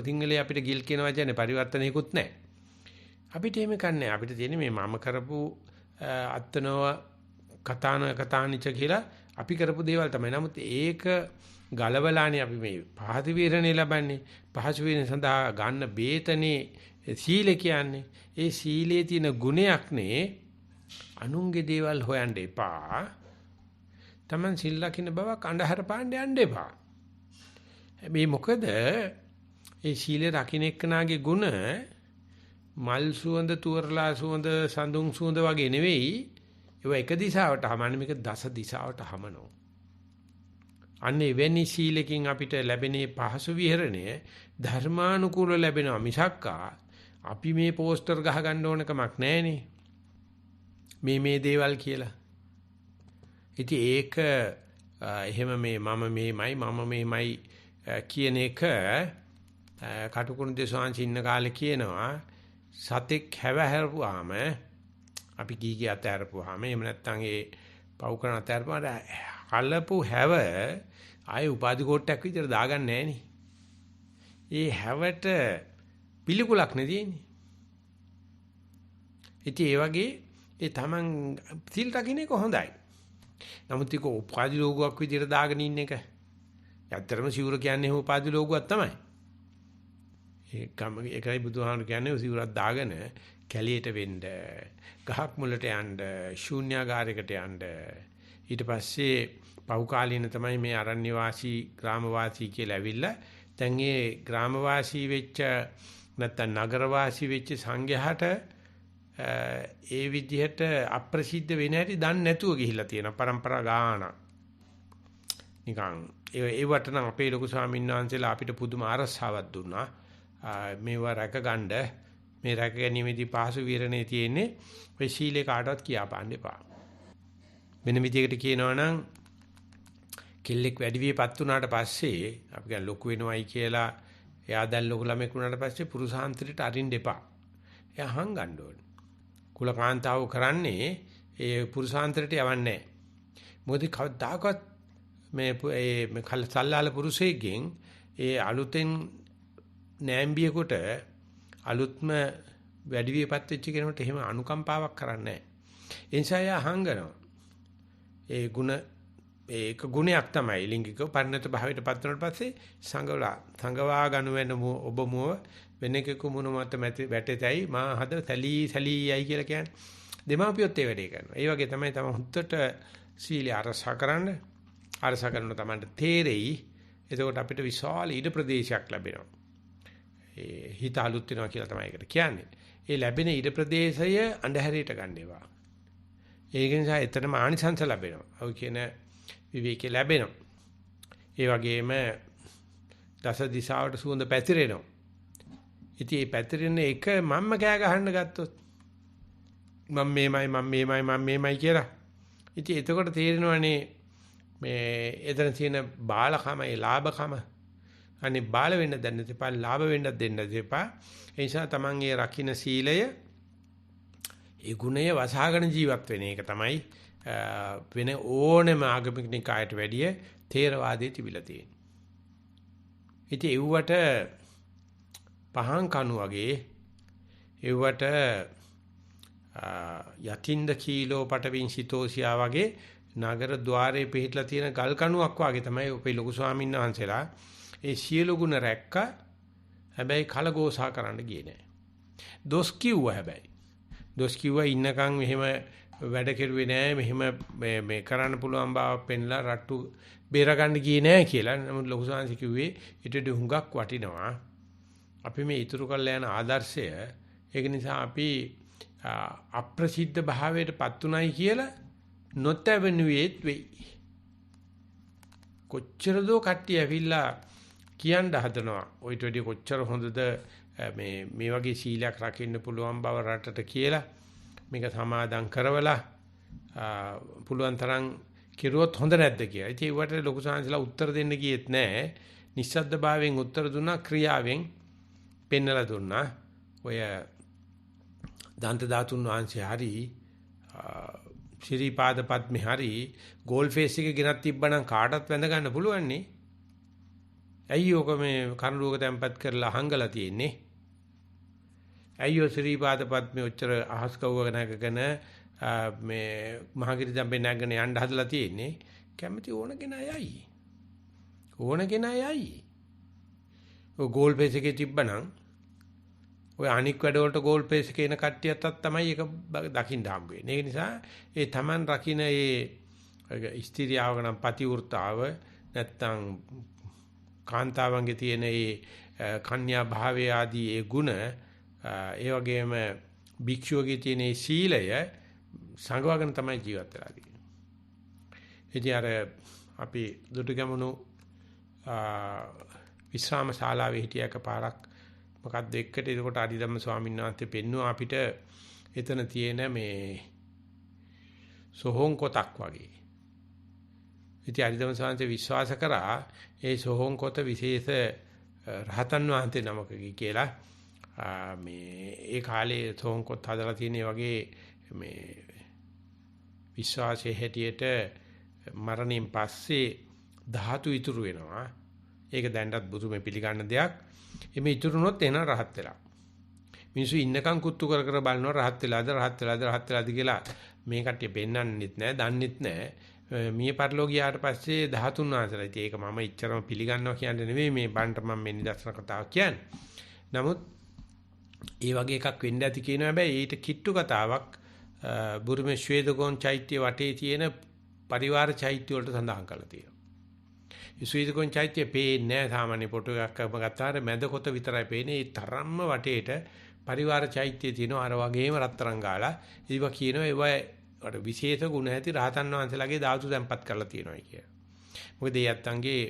සිංහලයේ අපිට ගිල්ට් කියන වචනේ පරිවර්තනයකුත් නැහැ. අපිට එහෙම කන්නේ අපිට තියෙන්නේ මේ මම කරපු අත්නව කතානිච කියලා අපි කරපු දේවල් තමයි. නමුත් ඒක ගලවලානේ අපි මේ පහසු වීරණේ ලබන්නේ. පහසු වීරණ සඳහා ගන්න බේතනේ සීල කියන්නේ. ඒ සීලේ තියෙන ගුණයක් නේ අනුන්ගේ දේවල් හොයන්න එපා. Taman සිල් රකින්න බවක් අඳුර පාන්න යන්න එපා. මේ මොකද ඒ සීලේ රකින්න එක්කනාගේ ಗುಣ මල් සුවඳ තුවරලා සුවඳ සඳුන් සුවඳ වගේ නෙවෙයි. ඒවා එක දිශාවට හමන්නේ මේක දස දිශාවට හමනවා. අන්නේ වෙනි සීලකින් අපිට ලැබෙන පහසු විහරණය ධර්මානුකූල ලැබෙනවා මිසක්කා අපි මේ පෝස්ටර් ගහ ගන්න ඕන කමක් නැහනේ. මේ දේවල් කියලා. ඉතින් ඒක එහෙම මේ මම මේමයි කියන එක කටුකුරුන් දෙසාංශ ඉන්න කාලේ කියනවා සතෙක් හැවහැරුවාම අපි ගීගේ අතහැරපුවාම එහෙම නැත්නම් ඒ පව් කරන අතහැරපුවාම කලපු හැව ආයේ උපාධි කෝට්ටයක් විතර දාගන්නේ නැහනේ. ඒ හැවට පිළිකුලක් නෙදීනේ. ඉතින් ඒ වගේ ඒ Taman සිල් රකින්න එක හොඳයි. නමුත් ඒක උපාධි ලෝගුවක් විදිහට දාගෙන ඉන්න එක. ඇත්තටම සිවුර කියන්නේ උපාධි ලෝගුවක් තමයි. ඒකයි බුදුහාමුදුරු කියන්නේ සිවුරක් දාගෙන කැලියට වෙන්න, ගහක් මුලට යන්න, ශූන්‍යාගාරයකට යන්න. ඊට පස්සේ පෞකාලීන තමයි මේ අරණ්‍ය වාසී, ග්‍රාම වාසී කියලා ඇවිල්ලා දැන් මේ ග්‍රාම වාසී වෙච්ච නැත්නම් නගර වාසී වෙච්ච සංඝයාට ඒ විදිහට අප්‍රසිද්ධ වෙන හැටි දන්නේ නැතුව ගිහිල්ලා තියෙනවා પરම්පරා ගාන. නිකන් ඒවට නම් අපේ ලොකු ස්වාමීන් වහන්සේලා අපිට පුදුම ආරස්සාවක් දුන්නා. මේවා රැක ගන්න මේ රැක ගැනීමේදී පහසු විරණේ තියෙන්නේ ඔය සීලේ කාටවත් කියා පාන්න එපා. වෙන විදිහකට කියනවා නම් කෙල්ලෙක් වැඩි වියපත් වුණාට පස්සේ අපි කියන්නේ ලොකු වෙනවයි කියලා එයා දැන් ලොකු ළමෙක් වුණාට පස්සේ පුරුෂාන්තරයට අරින්න එපා. එයා හංගන්න ඕනේ. කුලකාන්තාව කරන්නේ ඒ පුරුෂාන්තරයට යවන්නේ නැහැ. මොකද කවදාකවත් මේ සල්ලාල පුරුෂයෙක්ගෙන් ඒ අලුතෙන් නෑම්බියෙකුට අලුත්ම වැඩි වියපත් වෙච්ච කෙනෙකුට එහෙම අනුකම්පාවක් කරන්නේ නැහැ. ඒ නිසා එයා හංගනවා. ඒ ಗುಣ ඒක ගුණයක් තමයි ලිංගික පරිණත භාවයට පත් වුණාට පස්සේ සංගවා ගනු වෙන ඔබ මුව වෙන කෙකු මුණ මත වැටෙතයි මා හද සැලී යයි කියලා කියන්නේ දෙමාපියොත් ඒ වැඩේ කරනවා. ඒ වගේ තමයි හුත්තට සීලය අරසා කරන්න තමයි තේරෙයි. එතකොට අපිට විශාල ඉඩ ප්‍රදේශයක් ලැබෙනවා. ඒ හිත අලුත් වෙනවා කියලා තමයි ඒකට කියන්නේ. ඒ ලැබෙන ඉඩ ප්‍රදේශය අඳුරේට ගන්න ඒවා. ඒක නිසා එතරම් ආනිසංස ලැබෙනවා. ඔය කියන විවේකී ලැබෙනවා. ඒ වගේම දස දිශාවට සුවඳ පැතිරෙනවා. ඉතින් මේ පැතිරෙන එක මම්ම කෑ ගහන්න ගත්තොත් මම මේමයි කියලා. ඉතින් එතකොට තේරෙනවානේ මේ එතන තියෙන බාලකම ඒ ලාභකම අනේ බාල වෙන්න දෙන්න දෙපා ලාභ වෙන්න දෙන්න දෙපා. ඒ නිසා Taman ඒ රකින්න සීලය ඒ ගුණය වසහාගෙන ජීවත් වෙන එක තමයි වෙන ඕනෙම ආගමික නිකායට වැඩිය තේරවාදයේ තිබිලා තියෙන්නේ. ඉතින් ඒවට පහන් කණු වගේ ඒවට යතින්ද කීලෝ පටවින්සිතෝසියා වගේ නගර ద్వාරයේ පිහිටලා තියෙන ගල් කණුවක් වගේ තමයි අපේ ලොකු ස්වාමීන් වහන්සේලා ඒ සියලු ගුණ රැක්ක. හැබැයි කලගෝසා කරන්න ගියේ නෑ. දොස් කිව්වා හැබැයි. දොස් කිව්වා ඉන්නකම් මෙහෙම වැඩ කෙරුවේ නෑ මෙහෙම මේ කරන්න පුළුවන් බව පෙන්ලා රට්ටු බේර ගන්න ගියේ නෑ කියලා. නමුත් ලොකු ස්වාමීන් කිව්වේ ඊට හුඟක් වටිනවා. අපි මේ ඉතුරු කරලා යන ආදර්ශය ඒක නිසා අපි අප්‍රසිද්ධ භාවයටපත් උනායි කියලා නොතැවෙනුවේත් වෙයි. කොච්චර දෝ කට්ටිය ඇවිල්ලා කියන්න හදනවා. ඔයිට වැඩි කොච්චර හොඳද මේ වගේ සීලයක් රකින්න පුළුවන් බව රටට කියලා මේක සමාදන් කරවලා පුළුවන් තරම් කිරුවොත් හොඳ නැද්ද කියලා. ඉතින් ඒවට ලොකු සංහසලා උත්තර දෙන්න ගියෙත් නැහැ. නිස්සද්ද භාවයෙන් උත්තර දුන්නා ක්‍රියාවෙන් පෙන්නලා දුන්නා. ඔය දන්ත ධාතුන් වහන්සේ හරි ශ්‍රීපාද පද්මේ හරි ගෝල් ෆේස් එක ගෙනත් තිබ්බනම් කාටවත් වැඳ ගන්න පුළුවන් නේ. ඇයි ඔක මේ කරුණුවක තැම්පත් කරලා හංගලා තියෙන්නේ? ඇයි ඔය ශ්‍රීපාද පද්මේ ඔච්චර අහස් කවුවක නැගගෙන මේ මහගිරි දම්බේ නැගගෙන යන්න හදලා තියෙන්නේ? කැමති ඕන කෙනා යයි. ඔය ගෝල් ෆේස් එකේ තිබ්බනම් ඔය අනික් වැඩවලට ගෝල් ෆේස් එකේ එන කට්ටියටත් තමයි ඒක දකින්න හම්බ වෙන්නේ. ඒ නිසා ඒ Taman රකින්න ඒ ස්ත්‍රියාවක නම් පතිවෘතාව නැත්තම් කාන්තාවන්ගේ තියෙන ඒ කන්‍යා භාවය ආදී ඒ ගුණ ඒ වගේම භික්ෂුවගේ තියෙන ඒ සීලය සංගවගෙන තමයි ජීවත් වෙලා තියෙන්නේ. ඉතින් අර අපි දුටුගැමුණු විශ්‍රාම ශාලාවේ හිටියක පාරක් මොකක්ද එක්කට එතකොට අරිදම්ම ස්වාමීන් වහන්සේ පෙන්වුවා අපිට එතන තියෙන මේ සෝහොන් කොටක් වගේ. ඉතින් අරිදම්ම ස්වාමීන් විශ්වාස කරා ඒ සෝහොන් කොට විශේෂ රහතන් වහන්සේ නමකගේ කියලා මේ ඒ කාලේ සෝහොන් කොට හදලා තියෙන වගේ මේ විශ්වාසයේ හැටියට මරණයෙන් පස්සේ ධාතු ඉතුරු වෙනවා. ඒක දැන්වත් බුදුමෙ පිළිගන්න දෙයක්. එමේ ඉතුරුනොත් එන රහත් වෙලා. මිනිස්සු ඉන්නකම් කුත්තු කර කර බලනවා රහත් වෙලාද කියලා මේ කට්ටිය පෙන්වන්නෙත් නැහැ, දන්නෙත් නැහැ. මිය පරලෝ ගියාට පස්සේ 13 වහන්සේලා. ඉතින් ඒක මම ඉච්චරම පිළිගන්නවා කියන්නේ නෙවෙයි මේ බණ්ඩ මම මේ නිදර්ශන කතාවක් කියන්නේ. නමුත් ඒ වගේ එකක් වෙන්න ඇති කියනවා. හැබැයි ඊට කිට්ටු කතාවක් බුරුමේ ශ්වේදගෝන් චෛත්‍ය වටේ තියෙන පරිවාර චෛත්‍ය වලට සඳහන් කරලා තියෙනවා. ඒ ශ්වේදගෝන් චෛත්‍ය පේන්නේ නැහැ සාමාන්‍ය ෆොටෝ එකක් ගත්තාම මැද කොට විතරයි පේන්නේ. ඒ තරම්ම වටේට පරිවාර චෛත්‍ය තියෙනවා. අර වගේම රත්තරන් ගාලා ඒවා කියනවා ඒවා අර විශේෂ ගුණ ඇති රහතන් වහන්සේලාගේ ධාතු තැම්පත් කරලා තියෙනවා කියලා. මොකද ඒ යත්තන්ගේ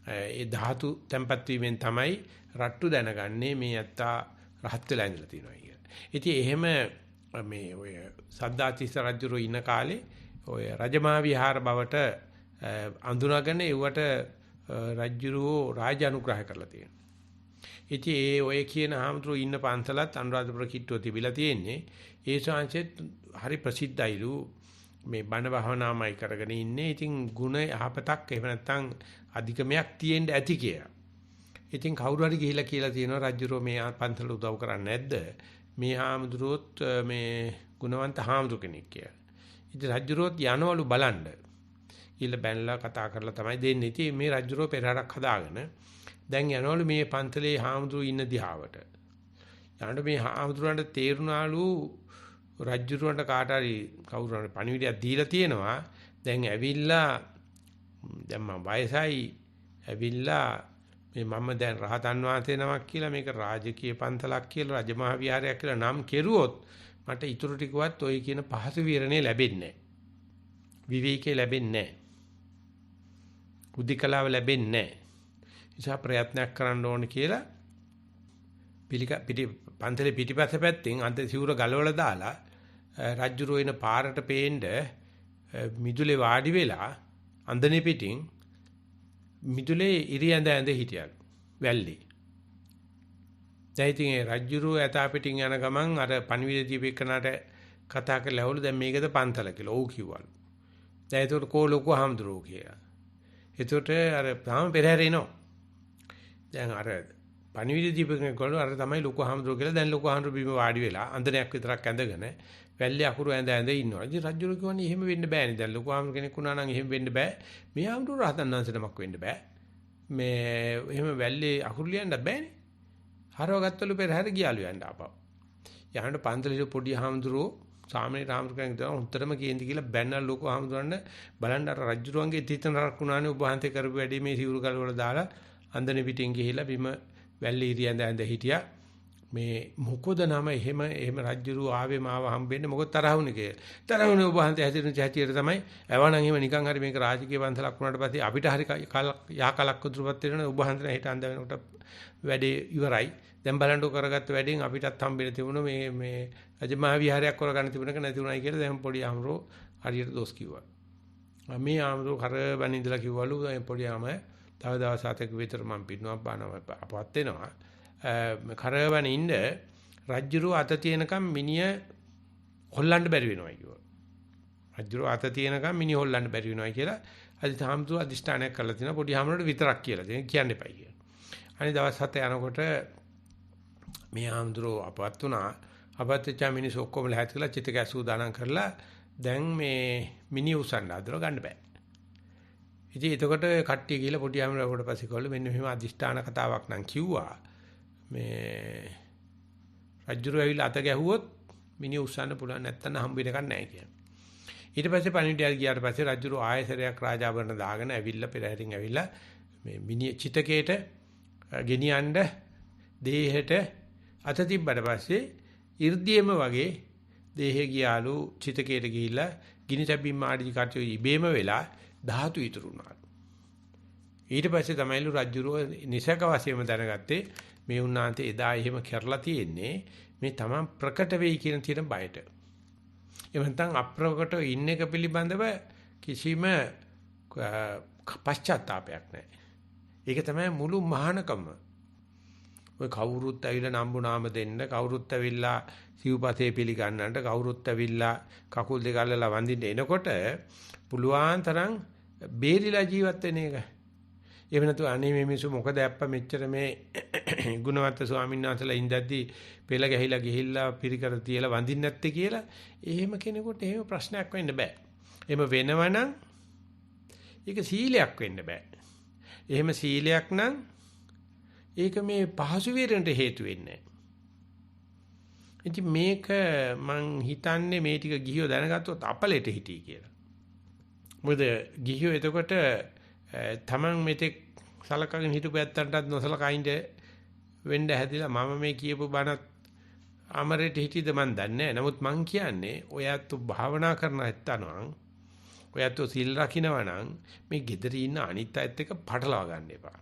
ඒ ධාතු තැම්පත් වීමෙන් තමයි රට්ටු දැනගන්නේ මේ යත්තා රහත් වෙලා ඉඳලා තියෙනවා කියලා. ඉතින් එහෙම මේ ඔය සද්දාතිස්ස රජුරෝ ඉන්න කාලේ ඔය රජමහා විහාර බවට අඳුනගෙන ඒවට රජුරෝ රාජ අනුග්‍රහ කරලා තියෙනවා. ඉතින් ඒ ඔය කියන හාමුදුරුවෝ ඉන්න පන්සලත් අනුරාධපුර කිට්ටුව තිබිලා තියෙන්නේ. ඒ ශාංශෙත් හරි ප්‍රසිද්ධයිලු මේ බණ භාවනාමයි කරගෙන ඉන්නේ. ඉතින් ಗುಣ යහපතක් එහෙම නැත්නම් අධිකමයක් තියෙන්න ඇති කියලා. ඉතින් කවුරු හරි ගිහිලා කියලා තියෙනවා රජුරෝ මේ පන්සල උදව් කරන්නේ නැද්ද? මේ හාමුදුරුවොත් මේ ගුණවන්ත හාමුදුර කෙනෙක් කියලා. ඉතින් රජුරෝත් යනවලු බලන්න. ඊළ බැනලා කතා කරලා තමයි දෙන්නේ. ඉතින් මේ රජුරෝ පෙරහරක් හදාගෙන දැන් යනවලු මේ පන්සලේ හාමුදුරු ඉන්න දිහාවට. යනකොට මේ හාමුදුරන්ට තේරුණාලු රජුරවන්ට කාට හරි කවුරු හරි පණිවිඩයක් දීලා තියෙනවා. දැන් ඇවිල්ලා දැන් මම වයසයි ඇවිල්ලා මේ මම දැන් රහතන් වහන්සේ නමක් කියලා මේක රාජකීය පන්සලක් කියලා රජමහා විහාරයක් කියලා නම් කෙරුවොත් මට ඊටු ටිකවත් ඔය කියන පහසු විහරණේ ලැබෙන්නේ නැහැ. විවේකේ ලැබෙන්නේ නැහැ. බුද්ධිකලාව ලැබෙන්නේ නැහැ. නිසා ප්‍රයත්නයක් කරන්න ඕන කියලා පන්සලේ පිටිපස්ස පැත්තෙන් අන්ත සිවුර ගලවලා දාලා රජුරෝ එන පාරට පේන්න මිදුලේ වාඩි වෙලා අන්දනේ පිටින් මිදුලේ ඉරියඳ ඇඳ හිටියලු වැල්ලේ. දැන් ඉතින් රජුරෝ ඇතා පිටින් යන ගමන් අර පණිවිඩ දීපේකනට කතා කරලාවලු දැන් මේකද පන්සල කියලා. ඔව් කිව්වලු. දැන් ඒකට කෝ ලොකු හාමුදුරුවෝ කියලා. ඒකට අර තාම පෙරහැර එනවා. දැන් අර පණිවිඩ දීපේකන ගොල්ලෝ අර තමයි ලොකු හාමුදුරුවෝ කියලා දැන් ලොකු හාමුදුරුවෝ බිම වාඩි වෙලා අන්දනයක් විතරක් ඇඳගෙන වැල්ලේ අකුරු ඇඳ ඉන්නවා. ඉතින් රජුරෝ කියවනේ එහෙම වෙන්න බෑනේ. දැන් ලොකු හාමුදුරුවෝ කෙනෙක් වුණා නම් එහෙම වෙන්න බෑ. මේ හාමුදුරුවෝ රහතන් වහන්සේනමක් වෙන්න බෑ. මේ එහෙම වැල්ලේ අකුරු ලියන්න බෑනේ. හරව ගත්තලු පෙරහැර ගියාලු යන්න ආපහු. යහන්න පන්සලේ පොඩි හාමුදුරුවෝ සාමණේර හාමුදුරුවෝ කෙනෙක් උත්තරම කේන්ති කියලා බැනන ලොකු හාමුදුරන්ට බලන්න අර රජුරුවන්ගේ තීතන රකුණානේ ඔබ වහන්සේ කරපු වැඩේ මේ සිවුරු කල වල දාලා අන්දනේ පිටින් ගිහිලා බිම වැල්ලේ ඉරියඳ ඇඳ හිටියා. මේ මොකද නම එහෙම රජුරුව ආවේ මාව හම්බෙන්නේ මොකද තරහුනේ කියලා. තරහුනේ ඔබ වහන්සේ හැදිරෙන හැටියට තමයි. එවනම් එහෙම නිකන් හරි මේක රාජකීය පන්සලක් වුණාට පස්සේ අපිට හරි යහකලක් උදුරපත් වෙනවා. ඔබ වහන්සේ හිට අඳ වෙනකොට වැඩේ ඉවරයි. දැන් බලන්න කරගත්ත වැඩෙන් අපිටත් හම්බෙලා තිබුණා මේ රජමහා විහාරයක් කරගන්න තිබුණක නැති උනායි කියලා දැන් පොඩි ආමරෝ හරියට දොස් කිව්වා. මේ ආමරෝ කරබන් ඉඳලා කිව්වලු පොඩි ආම තව දවස් 7ක විතර මම පිටනවා බානවා අපවත් වෙනවා. කරබන් ඉන්න රජුරෝ අත තියෙනකම් මිනිය හොල්ලන්න බැරි වෙනවා කිව්වා. රජුරෝ අත තියෙනකම් මිනිය හොල්ලන්න බැරි වෙනවා කියලා අදිස්ථාම්තු අදිෂ්ඨානයක් කරලා තිනවා පොඩි ආමරෝට විතරක් කියලා කියන්න එපයි කියලා. අනිත් දවස් 7 යනකොට මේ ආම්ද්‍රෝ අපවත් වුණා. අපත්ච්ච මිනිස්සු ඔක්කොම ලැහැත් කරලා චිතක සූදානම් කරලා දැන් මේ මිනි උසන්න හදලා ගන්න බෑ. ඉතින් එතකොට කට්ටිය ගිහලා පොඩි ආම්ද්‍රෝට පස්සේ කවල මෙන්න මෙහෙම අදිෂ්ඨාන කතාවක් නම් කිව්වා. මේ රජුරු ඇවිල්ලා අත ගැහුවොත් මිනි උසන්න පුළුවන් නැත්තම් හම්බ වෙන එකක් නැහැ කියලා. ඊට පස්සේ පණිවිඩය ගියාට පස්සේ රජුරු ආයසරයක් රාජාභරණ දාගෙන ඇවිල්ලා පෙරහැරින් ඇවිල්ලා මේ මිනිහ චිතකේට ගෙනියන්න දේහෙට අත තිබ්බට පස්සේ 이르දියේම වගේ දේහේ ගියාලු චිතකේට ගිහිල්ලා ගිනි තැබීම් ආදී කටයුතු ඉබේම වෙලා ධාතු ඉතුරු වුණා. ඊට පස්සේ තමයිලු රජුරුව නිසක වශයෙන්ම දැනගත්තේ මේ උන්නාන්තේ එදා එහෙම කරලා තියෙන්නේ මේ තමන් ප්‍රකට වෙයි කියන තියෙන බයට. එහෙම නැත්නම් අප්‍රකටව ඉන්න එක පිළිබඳව කිසිම පශ්චාත්තාවයක් නැහැ. ඒක තමයි මුළු මහානකම. ඔය කවුරුත් ඇවිල්ලා නම්බු නාම දෙන්න, කවුරුත් ඇවිල්ලා සිව්පතේ පිළිගන්නන්න, කවුරුත් ඇවිල්ලා කකුල් දෙක අල්ලලා වඳින්න එනකොට පුළුවන් තරම් බේරිලා ජීවත් වෙන එක. එහෙම නැතු අනේ මේ මිනිස්සු මොකද අප්පා මෙච්චර මේ ගුණවත්ත ස්වාමීන් වහන්සේලා ඉඳද්දී පෙළ ගැහිලා ගිහිල්ලා පිරිකර තියලා වඳින්න නැත්තේ කියලා එහෙම කෙනෙකුට එහෙම ප්‍රශ්නයක් වෙන්න බෑ. එහෙම වෙනවනම් ඒක සීලයක් වෙන්න බෑ. එහෙම සීලයක් නම් ඒක මේ පහසු වේරෙන්ට හේතු වෙන්නේ නැහැ. ඉතින් මේක මං හිතන්නේ මේ ටික ගිහියෝ දැනගත්තොත් අපලෙට හිටී කියලා. මොකද ගිහියෝ එතකොට තමන් මෙතෙක් සලකගෙන හිටපු ඇත්තන්ටත් නොසලකා ඉඳ වෙන්න හැදිලා මම මේ කියපු බණත් අමරේට හිටියද මන් දන්නේ නැහැ. නමුත් මං කියන්නේ ඔයත් භාවනා කරන ඇත්තනම් ඔයත් සිල් රකින්නවා නම් මේ gedare ඉන්න අනිත් අයත් එක්ක පටලවා ගන්න එපා.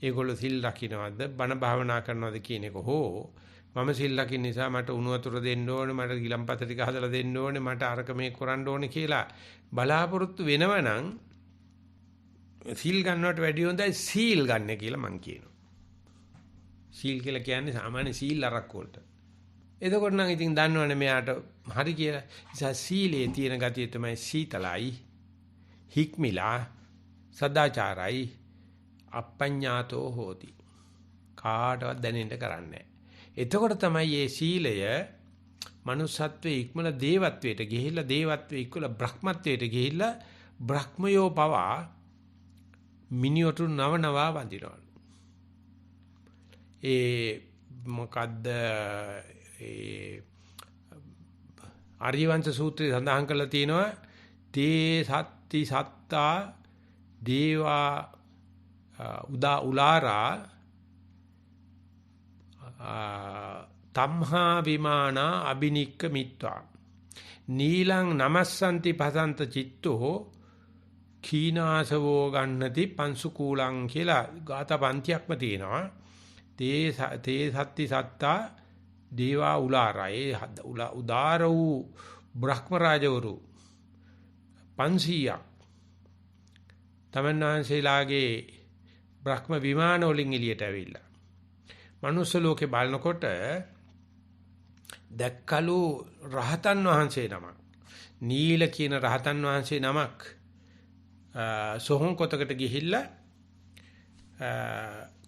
ඒගොල්ලෝ සිල් රකින්නවද බණ භාවනා කරනවද කියන එක හෝ මම සිල් රකින්න නිසා මට උණු වතුර දෙන්න ඕනේ, මට ගිලම්පත ටික හදලා දෙන්න ඕනේ, මට අරක මේ කරන්න ඕනේ කියලා බලාපොරොත්තු වෙනවනම් සීල් ගන්නවට වැඩිය හොඳයි සීල් ගන්න කියලා මං කියනවා. සීල් කියලා කියන්නේ සාමාන්‍ය සීල් අරක් වලට. එතකොට නම් ඉතින් දන්නවනේ මෙයාට හරි කියලා. නිසා සීලේ තියෙන ගතිය තමයි සීතලයි, හික්මිලා, සදාචාරයි, අපඤ්ඤාතෝ හෝති. කාටවත් දැනෙන්න කරන්නේ. එතකොට තමයි මේ සීලය manussත්වයේ ඉක්මන දේවත්වයට ගිහිල්ලා දේවත්වයේ ඉක්මන බ්‍රහ්මත්වයට ගිහිල්ලා බ්‍රහ්මයෝ පවා මිනිඔටු නවනවා වඳිනවා. මොකද්ද ආර්යවංශ සූත්‍රයේ සඳහන් කරලා තියෙනවා තේ සත්‍ති සත්තා දේවා උලාරා තම්හා විමානා අබිනික්ක මිත්වා නීලං නමස්සන්ති පසන්ත චිත්තෝ කීනාසවෝ ගන්නති පංසුකූලං කියලා ගාථා පන්තියක්ම තියෙනවා. තේ සත්‍ති සත්තා දේවා උලාරා ඒ උදාර වූ බ්‍රහ්ම රාජවරු 500ක් තමන්වහන්සේලාගේ බ්‍රහ්ම විමාන වලින් එළියට ඇවිල්ලා මනුස්ස ලෝකේ බලනකොට දැක්කලු රහතන් වහන්සේ නමක් නීල කියන රහතන් වහන්සේ නමක් සොහොන් කොතකට ගිහිල්ලා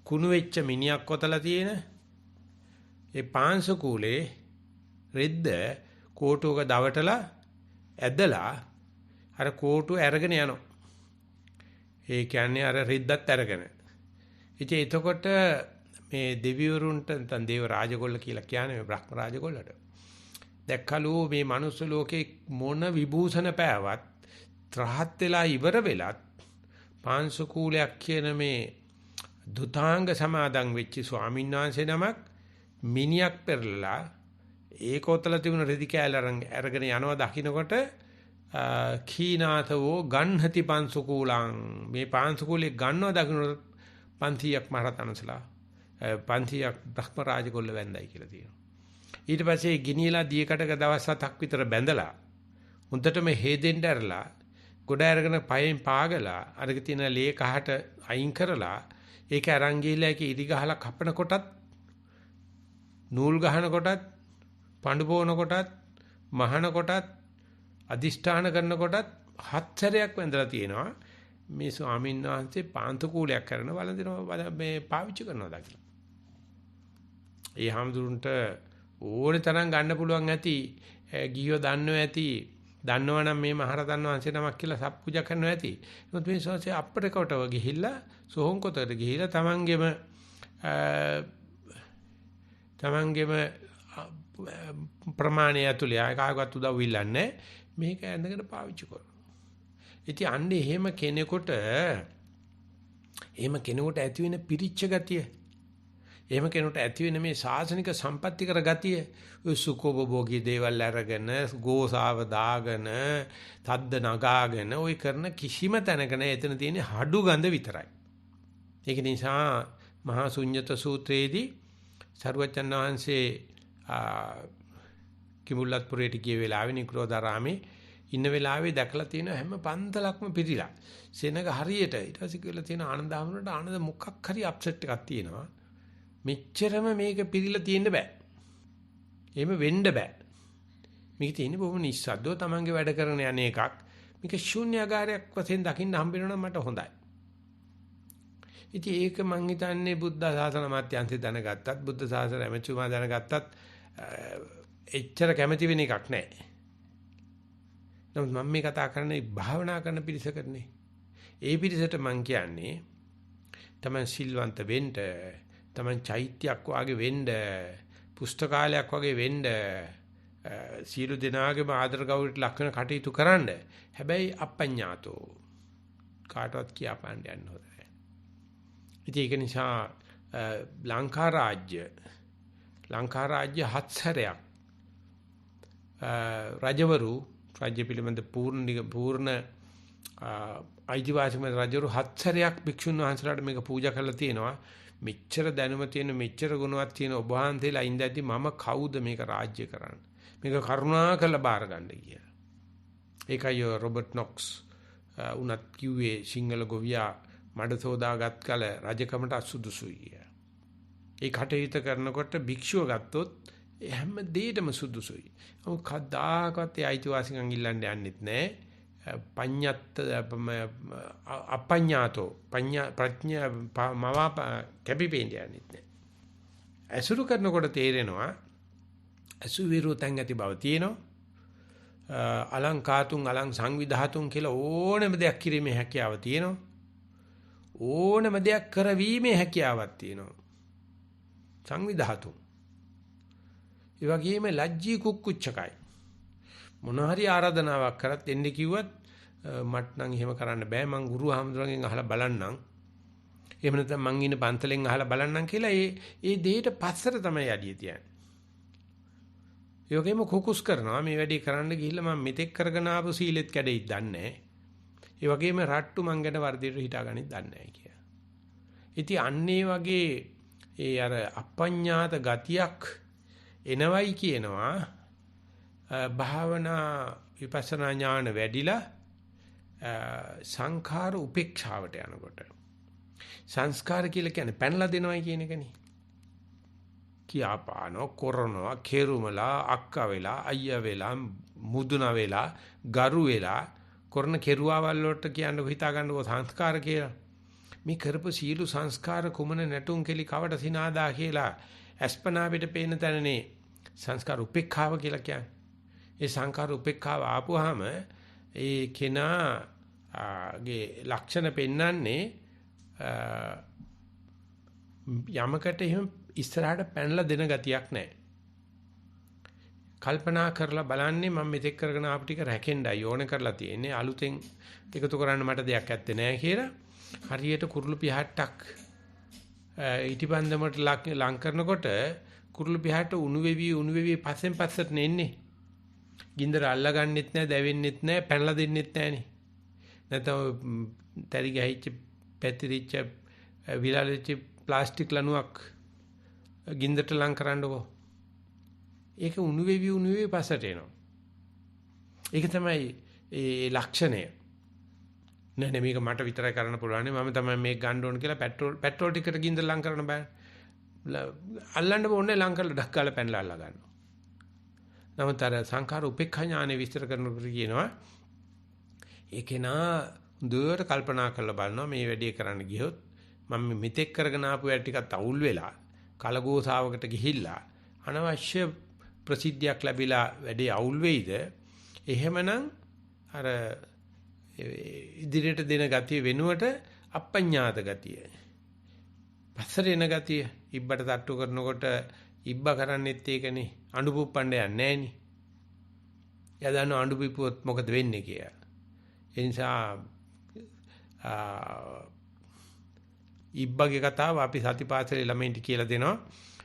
කුණු වෙච්ච මිනිහක් කොතලා තියෙන ඒ පාංශ කූලේ රෙද්ද කෝටුවක දවටලා ඇදලා අර කෝටුව අරගෙන යනවා. ඒ කියන්නේ අර රෙද්දත් අරගෙන. ඉතින් එතකොට මේ දෙවිවරුන්ට නැත්නම් දේව රාජගොල්ල කියලා කියන්නේ මේ බ්‍රහ්ම රාජගොල්ලට දැක්කලු මේ මනුස්ස ලෝකේ මොන විභූෂණ පෑවත් ත්‍රහත් වෙලා ඉවර වෙලත් පාංශ කූලයක් කියන මේ දුතාංග සමාදන් වෙච්ච ස්වාමීන් වහන්සේ නමක් මිනියක් පෙරලලා ඒකෝතල තිබුණ රෙදි කෑල්ල අරගෙන යනවා දකින්නකොට කීනාතවෝ ගන්හති පංසුකූලං මේ පංසුකූලේ ගන්නවා දකින්නකොට 500ක් මහරතනසලා 500ක් බ්‍රහ්ම රාජගොල්ල වැන්දයි කියලා තියෙනවා. ඊට පස්සේ ගිනියලා දියකටක දවස් 7ක් විතර බැඳලා හොඳටම හේදෙන්න ඇරලා ගොඩ අරගෙන පයෙන් පාගලා අරග තියෙන ලේ කහට අයින් කරලා ඒක අරන් ගිහලා ඒක ඉරි ගහලා කපන කොටත් නූල් ගහන කොටත් පඳු පොවන කොටත් මහන කොටත් අදිෂ්ඨාන කරන කොටත් 7 සැරයක් වැඳලා තියෙනවා. මේ ස්වාමීන් වහන්සේ පාන්තු කූලයක් කරන වළඳිනවා මේ පාවිච්චි කරනවා දකින්න. ඒ හැමදුරන්ට ඕනේ තරම් ගන්න පුළුවන් ඇති ගියෝ දන්නෝ ඇති දන්නවනම් මේ මහරතන් වහන්සේ නමක් කියලා සප්පූජා කරනවා ඇති. නමුත් මේ ශාස්ත්‍රය අප්‍රකටව ගිහිල්ලා සෝහන් කොටට ගිහිල්ලා තමන්ගේම ප්‍රමාණය ඇතුළේ කාගවත් උදව් ඉල්ලන්නේ මේක ඇඳගෙන පාවිච්චි කරනවා. ඉතින් අන්න එහෙම කෙනෙකුට ඇති වෙන පිරිච්ච ගතිය, එහෙම කෙනෙකුට ඇති වෙන මේ සාසනික සම්පatti කර ගතිය, ඔය සුඛෝපභෝගී දේවල් අරගෙන, ගෝසාව දාගෙන, තද්ද නගාගෙන ඔය කරන කිසිම තැනක නෑ. එතන තියෙන්නේ හඩු ගඳ විතරයි. ඒක නිසා මහා ශුන්්‍යත සූත්‍රයේදී සරුවචන් වහන්සේ කිඹුල්ලත්පුරේට ගිය වෙලාවේ නික්‍රෝධාරාමේ ඉන්න වෙලාවේ දැකලා තියෙන හැම පන්තලක්ම පිරීලා. සෙනග හරියට ඊට පස්සේ කියලා තියෙන ආනන්දහමනට ආනන්ද මොකක් හරි අප්සෙට් එකක් තියෙනවා. මෙච්චරම මේක පිරීලා තියෙන්න බෑ. එහෙම වෙන්න බෑ. මේක තියෙන්නේ බොහොම නිස්සද්දව තමන්ගේ වැඩ කරන යන එකක්. මේක ශූන්‍යාකාරයක් වශයෙන් දකින්න හම්බ වෙනවා නම් මට හොඳයි. ඉතින් ඒක මං හිතන්නේ බුද්ධ ශාසන මාත්‍යන්තේ දැනගත්තත් බුද්ධ ශාසන ඇමතුමා දැනගත්තත් එච්චර කැමැති වෙන එකක් නැහැ. නමුත් මම මේ කතා කරන්නේ භාවනා කරන පිරිසකටනේ. ඒ පිරිසට මං කියන්නේ තමන් සිල්වන්ත වෙන්න, තමන් චෛත්‍යයක් වගේ වෙන්න, පුස්තකාලයක් වගේ වෙන්න, සීල දෙනාගේම ආදර ගෞරවයට ලක් වෙන කටයුතු කරන්න. හැබැයි අපඤ්ඤාතෝ කාටවත් කියපන්න යන්න හොඳ නැහැ. ඉතින් ඒක නිසා ලංකා රාජ්‍ය හත්සරයක් රජවරු රාජ්‍ය පිළිබඳ පූර්ණ අයිතිවාසිකම රජවරු හත්සරයක් භික්ෂුන් වහන්සේලාට මේක පූජා කරලා තියෙනවා. මෙච්චර දැනුම තියෙන මෙච්චර ගුණවත් තියෙන ඔබ වහන්සේලා ඉඳද්දි මම කවුද මේක රාජ්‍ය කරන්න? මේක කරුණා කරලා බාර ගන්න කියලා. ඒකයි රොබර්ට් නොක්ස් උනත් කිව්වේ සිංහල ගොවියා මඩ සෝදාගත් කල රජකමට අසුදුසුයි කියලා. ඒ කටයුතු කරනකොට භික්ෂුව ගත්තොත් හැම දෙයකම සුදුසුයි. ඔව් කද්දාකවත් ඒ අයිතිවාසිකම් ඉල්ලන්න යන්නෙත් නැහැ. පඤ්ඤත් අපඤ්ඤාතෝ ප්‍රඥා මවා කැපිපෙන්නේ යන්නෙත් නැහැ. අසුරු කරනකොට තේරෙනවා අසුවිරු තැන් ඇති බව තියෙනවා. අලංකාතුන් අලං සංවිධාතුන් කියලා ඕනම දෙයක් කිරීමේ හැකියාව තියෙනවා. ඕනම දෙයක් කරවීමේ හැකියාවක් තියෙනවා. සංවිධාතුන්. ඒ වගේම ලැජ්ජී කුක්කුච්චකයි. මොන හරි ආරාධනාවක් කරත් එන්නේ කිව්වත් මට නම් එහෙම කරන්න බෑ. මං ගුරු හාමුදුරන්ගෙන් අහලා බලන්නම්. එහෙම නැත්නම් මං ඉන්න පන්තලෙන් අහලා බලන්නම් කියලා ඒ දෙයට පස්සට තමයි යඩිය තියන්නේ. ඒ වගේම කුකුස් කරනවා. මේ වැඩේ කරන්න ගිහිල්ලා මම මෙතෙක් කරගෙන ආපු සීලෙත් කැඩෙයිද දන්නේ නැහැ. ඒ වගේම රට්ටු මං ගැන වර්ධියට හිතාගනිත් දන්නේ නැහැ කියලා. ඉතින් අන්නේ වගේ ඒ අර අපඤ්ඤාත ගතියක් එනවයි කියනවා භාවනා විපස්සනා ඥාන වැඩිලා සංඛාර උපේක්ෂාවට යනකොට සංස්කාර කියලා කියන්නේ පැනලා දෙනවයි කියන එකනේ. කියාපානෝ කොරනවා කෙරුමලා අක්කා වෙලා අයියා වෙලා මුදුන වෙලා ගරු වෙලා කරන කෙරුවාවල් වලට කියන්න හිතා ගන්නකො සංස්කාර කියලා. මේ කරපු සීළු සංස්කාර කුමන නැටුම් කෙලි කවට සිනාදා කියලා අස්පනා පිට පේන තැනනේ සංස්කාර උපේක්ඛාව කියලා කියන්නේ. ඒ සංස්කාර උපේක්ඛාව ආපුවාම ඒ කෙනාගේ ලක්ෂණ පෙන්වන්නේ යමකට එහෙම ඉස්සරහට පැනලා දෙන ගතියක් නැහැ. කල්පනා කරලා බලන්නේ මම මෙතෙක් කරගෙන ආපු ටික රැකෙන්නයි ඕන කරලා තියෙන්නේ. අලුතෙන් එකතු කරන්න මට දෙයක් ඇත්තේ නැහැ කියලා. හරියට කුරුළු පිහට්ටක් ඊටිපන්දමට ලං කරනකොට කුරුළු පිහට්ට උණු වෙවි පස්සෙන් පස්සට නෙන්නේ. ගින්දර අල්ලගන්නෙත් නැහැ, දැවෙන්නෙත් නැහැ, පැනලා දෙන්නෙත් නැහනේ. නැත්නම් තරි ගහිච්ච පැතිරිච්ච විලාලෙච්ච ප්ලාස්ටික් ලණුවක් ගින්දරට ලං කරන්නකෝ. ඒක උණු වෙවි පස්සට එනවා. ඒක තමයි ඒ ලක්ෂණය. නෑ මේක මට විතරයි කරන්න පුළුවන්. මම තමයි මේක ගන්න ඕන කියලා පෙට්‍රෝල් ටිකට ගින්දර ලං කරන්න බෑ. අල්ලන්න ඕනේ ලං කරලා ඩක් කාලා පැනලා අල්ලා ගන්නවා. නමුත් අර සංඛාර උපේක්ඛා ඥානෙ විස්තර කරනකොට කියනවා ඒකේ නා දුර කල්පනා කරලා බලනවා මේ වැඩේ කරන්න ගියොත් මම මෙතෙක් කරගෙන ආපු වැඩ ටිකත් අවුල් වෙලා කලගෝසාවකට ගිහිල්ලා අනවශ්‍ය ප්‍රසිද්ධියක් ලැබිලා වැඩේ අවුල් වෙයිද? එහෙමනම් අර ඉදිරියට දෙන ගතිය වෙනුවට අපඤ්ඤාත ගතිය. පස්සට එන ගතිය ඉබ්බට තට්ටු කරනකොට ඉබ්බා කරන්නේත් ඒකනේ. අඬුපුප්පණ්ඩ යන්නේ නැහෙනි. එයා දන්න අඬු පිපුවොත් මොකද වෙන්නේ කියලා. ඒ නිසා ඉබ්බගේ කතාව අපි සතිපාසලේ ළමයින්ට කියලා දෙනවා.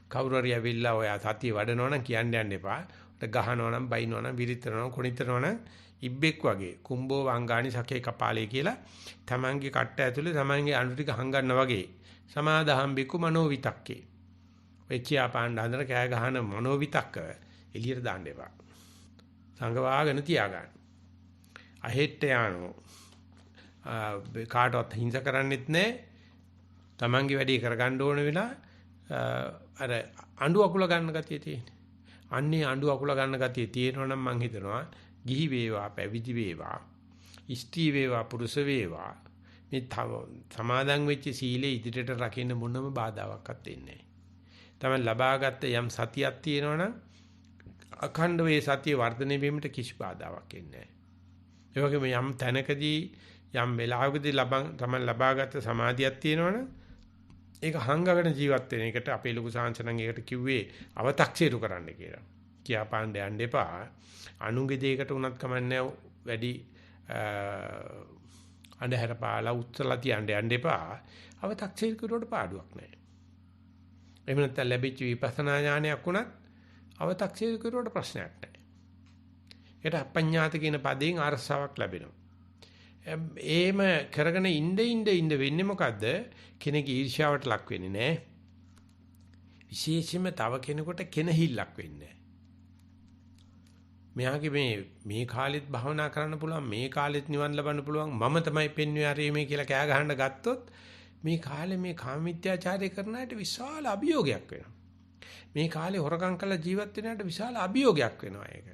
කවුරු හරි ඇවිල්ලා ඔයා සතිය වඩනවා නම් කියන්න යන්න එපා. උට ගහනවා නම් බයිනවා නම් විරිතරනවා නම් කොනිතරනවා නම් ඉබ්බෙක් වගේ කුම්බෝ වංගානි සකේ කපාලේ කියලා තමන්ගේ කට්ට ඇතුලේ තමන්ගේ අඬු ටික හංගන්නා වගේ සමාදහම් බිකු මනෝවිතක්කේ. ඔය කියා පාණ්ඩ හඳන කෑ ගහන මනෝවිතක්ක එළියට දාන්න එපා. සංගවාගෙන තියාගන්න. අහෙට්ට යano කාටවත් හිංසා කරන්නෙත් නැහැ. තමන්ගේ වැඩේ කරගන්න ඕන වෙලා අර අඬු අකුල ගන්න ගතිය තියෙන. අන්නේ අඬු අකුල ගන්න ගතිය තියෙනවා නම් මං හිතනවා ගිහි වේවා පැවිදි වේවා ඉස්ත්‍රි වේවා පුරුෂ වේවා මේ සමාදන් වෙච්ච සීලේ ඉදිරියට රකින්න මොනම බාධාවක්වත් දෙන්නේ නැහැ. තමයි ලබාගත්ත යම් සතියක් තියෙනවා නම් අඛණ්ඩ වේ සතිය වර්ධනය වීමට කිසි බාධාවක් එන්නේ නැහැ. ඒ වගේම යම් තැනකදී යම් වෙලාවකදී තමයි ලබාගත්ත සමාධියක් තියෙනවනම් ඒක හංගගෙන ජීවත් වෙන එකට අපේ ලොකු සාංශනන් ඒකට කිව්වේ අව탁සීරු කරන්න කියලා. කියා පාණ්ඩ යන්න එපා. අනුගේ දෙයකට උනත් කමන්නේ වැඩි අඳුර පාලා උත්තලා තියන්න යන්න එපා. අව탁සීරු කරුවට පාඩුවක් නැහැ. එහෙම නැත්නම් ලැබිච්ච විපස්සනා ඥානයක් උනත් අව탁සීරු කරුවට ප්‍රශ්නයක් නැහැ. ඒකට අපඤ්ඤාත කියන පදයෙන් අරසාවක් ලැබෙනවා. එහෙම කරගෙන ඉන්න වෙන්නේ මොකද්ද? කෙනෙක් ඊර්ෂ්‍යාවට ලක් වෙන්නේ නැහැ. විශේෂයෙන්ම තව කෙනෙකුට කෙනහිල්ලක් වෙන්නේ නැහැ. මෙයාගේ මේ කාලෙත් භවනා කරන්න පුළුවන්, මේ කාලෙත් නිවන් ලබන්න පුළුවන්, මම තමයි පෙන්වන්නේ ආරේ මේ කියලා කෑ ගහන්න ගත්තොත් මේ කාලේ මේ කාමීත්‍යාචාරය කරන අයට විශාල අභියෝගයක් වෙනවා. මේ කාලේ හොරකම් කරලා ජීවත් වෙන අයට විශාල අභියෝගයක් වෙනවා ඒක.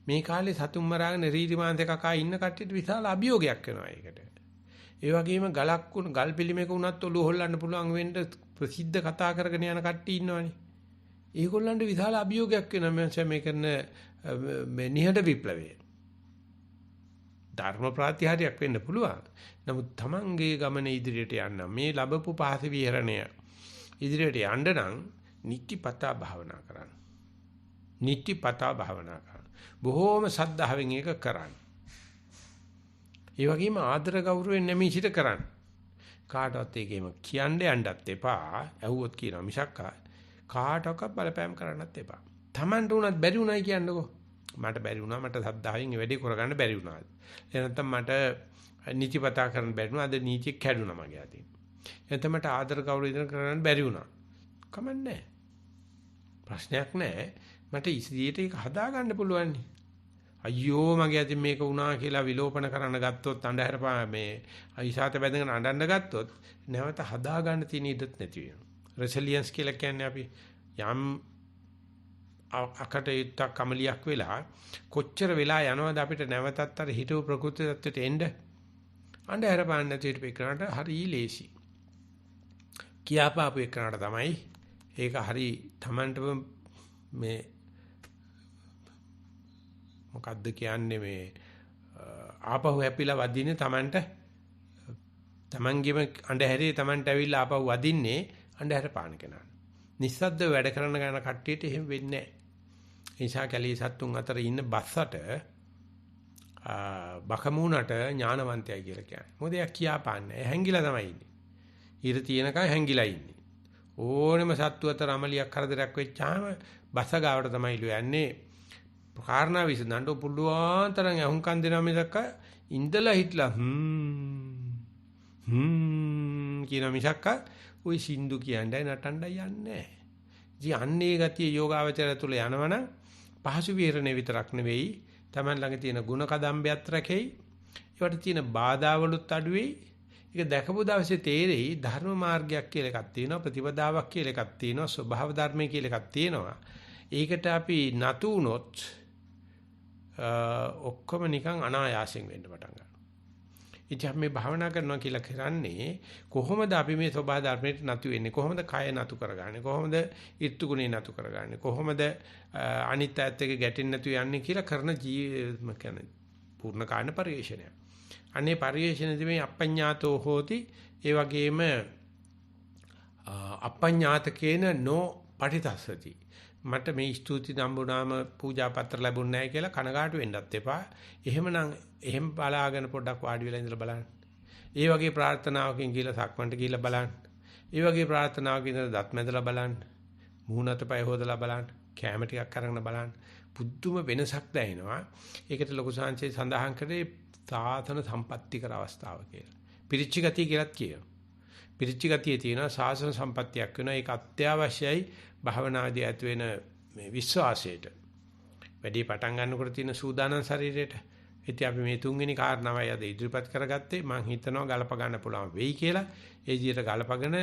මේ කාලේ සතුම් මරාගෙන රීති මාංශ කකා ඉන්න කට්ටියට විශාල අභියෝගයක් වෙනවා ඒකට. ඒ වගේම ගල් පිළිමයක වුණත් ඔළුව හොල්ලන්න පුළුවන් වෙන්න ප්‍රසිද්ධ කතා කරගෙන යන කට්ටිය ඉන්නවනේ. ඒගොල්ලන්ට විශාල අභියෝගයක් වෙනවා මේ කරන මේ නිහඬ විප්ලවය. ධර්ම ප්‍රාතිහාර්යයක් වෙන්න පුළුවන්. නමුත් Tamange ගමන ඉදිරියට යන්න මේ ලැබපු පහස විහරණය ඉදිරියට යන්න නම් නිත්‍යපතා භාවනා කරන්න. නිත්‍යපතා භාවනා කරන්න. බොහෝම සද්ධාවෙන් ඒක කරන්න. ඒ වගේම ආදර ගෞරවයෙන් නැමී සිට කරන්න. කාටවත් ඒකෙම කියන්න යන්නත් එපා. ඇහුවොත් කියනවා මිසක් කාටවත් බලපෑම් කරන්නත් එපා. Tamanට උනත් බැරි උනායි කියන්නකෝ. මට බැරි වුණා මට සද්ධාවෙන් මේ වැඩේ කරගන්න බැරි වුණා. එහෙනම් මට නිතිපතා කරන්න බැරි වුණා. අද නීතිය කැඩුනා මගේ අතින්. එහෙනම් මට ආදර ගෞරව ඉදන් කරගන්න බැරි වුණා. කමන්නේ. ප්‍රශ්නයක් නැහැ. මට ඉසියට ඒක හදා ගන්න පුළුවන්. අයියෝ මගේ අතින් මේක වුණා කියලා විලෝපන කරන්න ගත්තොත් අඳුර මේ අයිසාත බැඳගෙන අඬන්න ගත්තොත් නැවත හදා ගන්න තියෙන ඉඩත් නැති වෙනවා. රෙසිලියන්ස් කියලා කියන්නේ අපි යම් අකටයුත්තක් කමලියක් වෙලා කොච්චර වෙලා යනවද අපිට නැවතත් අර හිතව ප්‍රකෘති தත්ත්වයට එන්න අඳුර පාන්න නැතිවට පිටකරට හරි ලේසි. කියාපාපු එකනට තමයි ඒක හරි Tamanට මේ මොකද්ද කියන්නේ මේ ආපහු හැපිලා වදින්නේ Tamanගෙම අඳුරේ Tamanට ඇවිල්ලා ආපහු වදින්නේ අඳුර පාන කෙනාට. නිස්සද්ද වැඩ කරන ගාන කට්ටියට එහෙම වෙන්නේ නැහැ. ඒ නිසා කැලේ සත්තුන් අතර ඉන්න බස්සට බකමූණට ඥානවන්තයයි කියලා කියන්නේ. මොකද එයා කියාපාන්නේ. හැංගිලා තමයි ඉන්නේ. ඉර තියෙනකන් හැංගිලා ඉන්නේ. ඕනෙම සත්තු අතර අමලියක් කරදරයක් වෙච්චාම බස ගාවට තමයි යන්නේ. කාරණා විසඳන්න පුළුවන් තරම් අහුම්කම් දෙනවා මිසක් ඉඳලා හිටලා කියන මිසක් ওই සින්දු කියන්නේ නටන්නයි යන්නේ නැහැ. ඉතින් අන්නේ ගතිය යෝගාවචරය තුල යනවනම් පහසු විහරණය විතරක් නෙවෙයි Taman ළඟ තියෙන ಗುಣ කදම්බයත් රැකෙයි. ඒවට තියෙන බාධාවලුත් අඩු වෙයි. ඒක දැකපු දවසේ තේරෙයි ධර්ම මාර්ගයක් කියලා එකක් තියෙනවා, ප්‍රතිපදාවක් කියලා එකක් තියෙනවා, ස්වභාව ධර්මය කියලා එකක් තියෙනවා. ඒකට අපි නතු වුනොත් ඔක්කොම නිකන් අනායාසයෙන් වෙන්න පටන් ගන්නවා. ඉතින් මේ භාවනා කරනවා කියලා කරන්නේ කොහොමද අපි මේ ස්වභාව ධර්මයට නතු වෙන්නේ? කොහොමද කය නතු කරගන්නේ? කොහොමද ඊර්තු ගුණේ නතු කරගන්නේ? කොහොමද අනිත් ඈත් එක ගැටෙන්නේ නැතු යන්නේ කියලා කරන කියන්නේ පූර්ණ කාණ පරිශ්‍රණය. අනේ පරිශ්‍රණයේදී මේ අපඤ්ඤාතෝ හෝති ඒ වගේම අපඤ්ඤාතකේන නෝ පටිතස්සති. මට මේ ස්තුති නම්බුනාම පූජා පත්‍ර ලැබුණ නැහැ කියලා කනගාටු වෙන්නත් එපා. එහෙමනම් එහෙම බලාගෙන පොඩ්ඩක් වාඩි වෙලා ඉඳලා බලන්න. ඒ වගේ ප්‍රාර්ථනාවකින් ගිහලා සක්මන්ට ගිහලා බලන්න. ඒ වගේ ප්‍රාර්ථනාවකින් ඉඳලා දත් මැදලා බලන්න. මූණ අතපය හොදලා බලන්න. කැම ටිකක් අරගෙන බලන්න. පුදුම වෙනසක් දැනෙනවා. ඒකට ලොකු සංචේ සඳහන් කරේ සාසන සම්පත්‍ති කර අවස්ථාව කියලා. පිරිච්ච ගතිය කියලාත් කියනවා. පිරිච්ච ගතියේ තියෙන සාසන සම්පත්තියක් වෙනවා. ඒක අත්‍යවශ්‍යයි භාවනාදී ඇති වෙන මේ විශ්වාසයට. වැඩි පටන් ගන්නකොට තියෙන සූදානම් ශරීරයට. ඉතින් අපි මේ තුන්වෙනි කාරණාවයි අද ඉදිරිපත් කරගත්තේ. මම හිතනවා ගලප ගන්න පුළුවන් වෙයි කියලා. ඒ විදිහට ගලපගෙන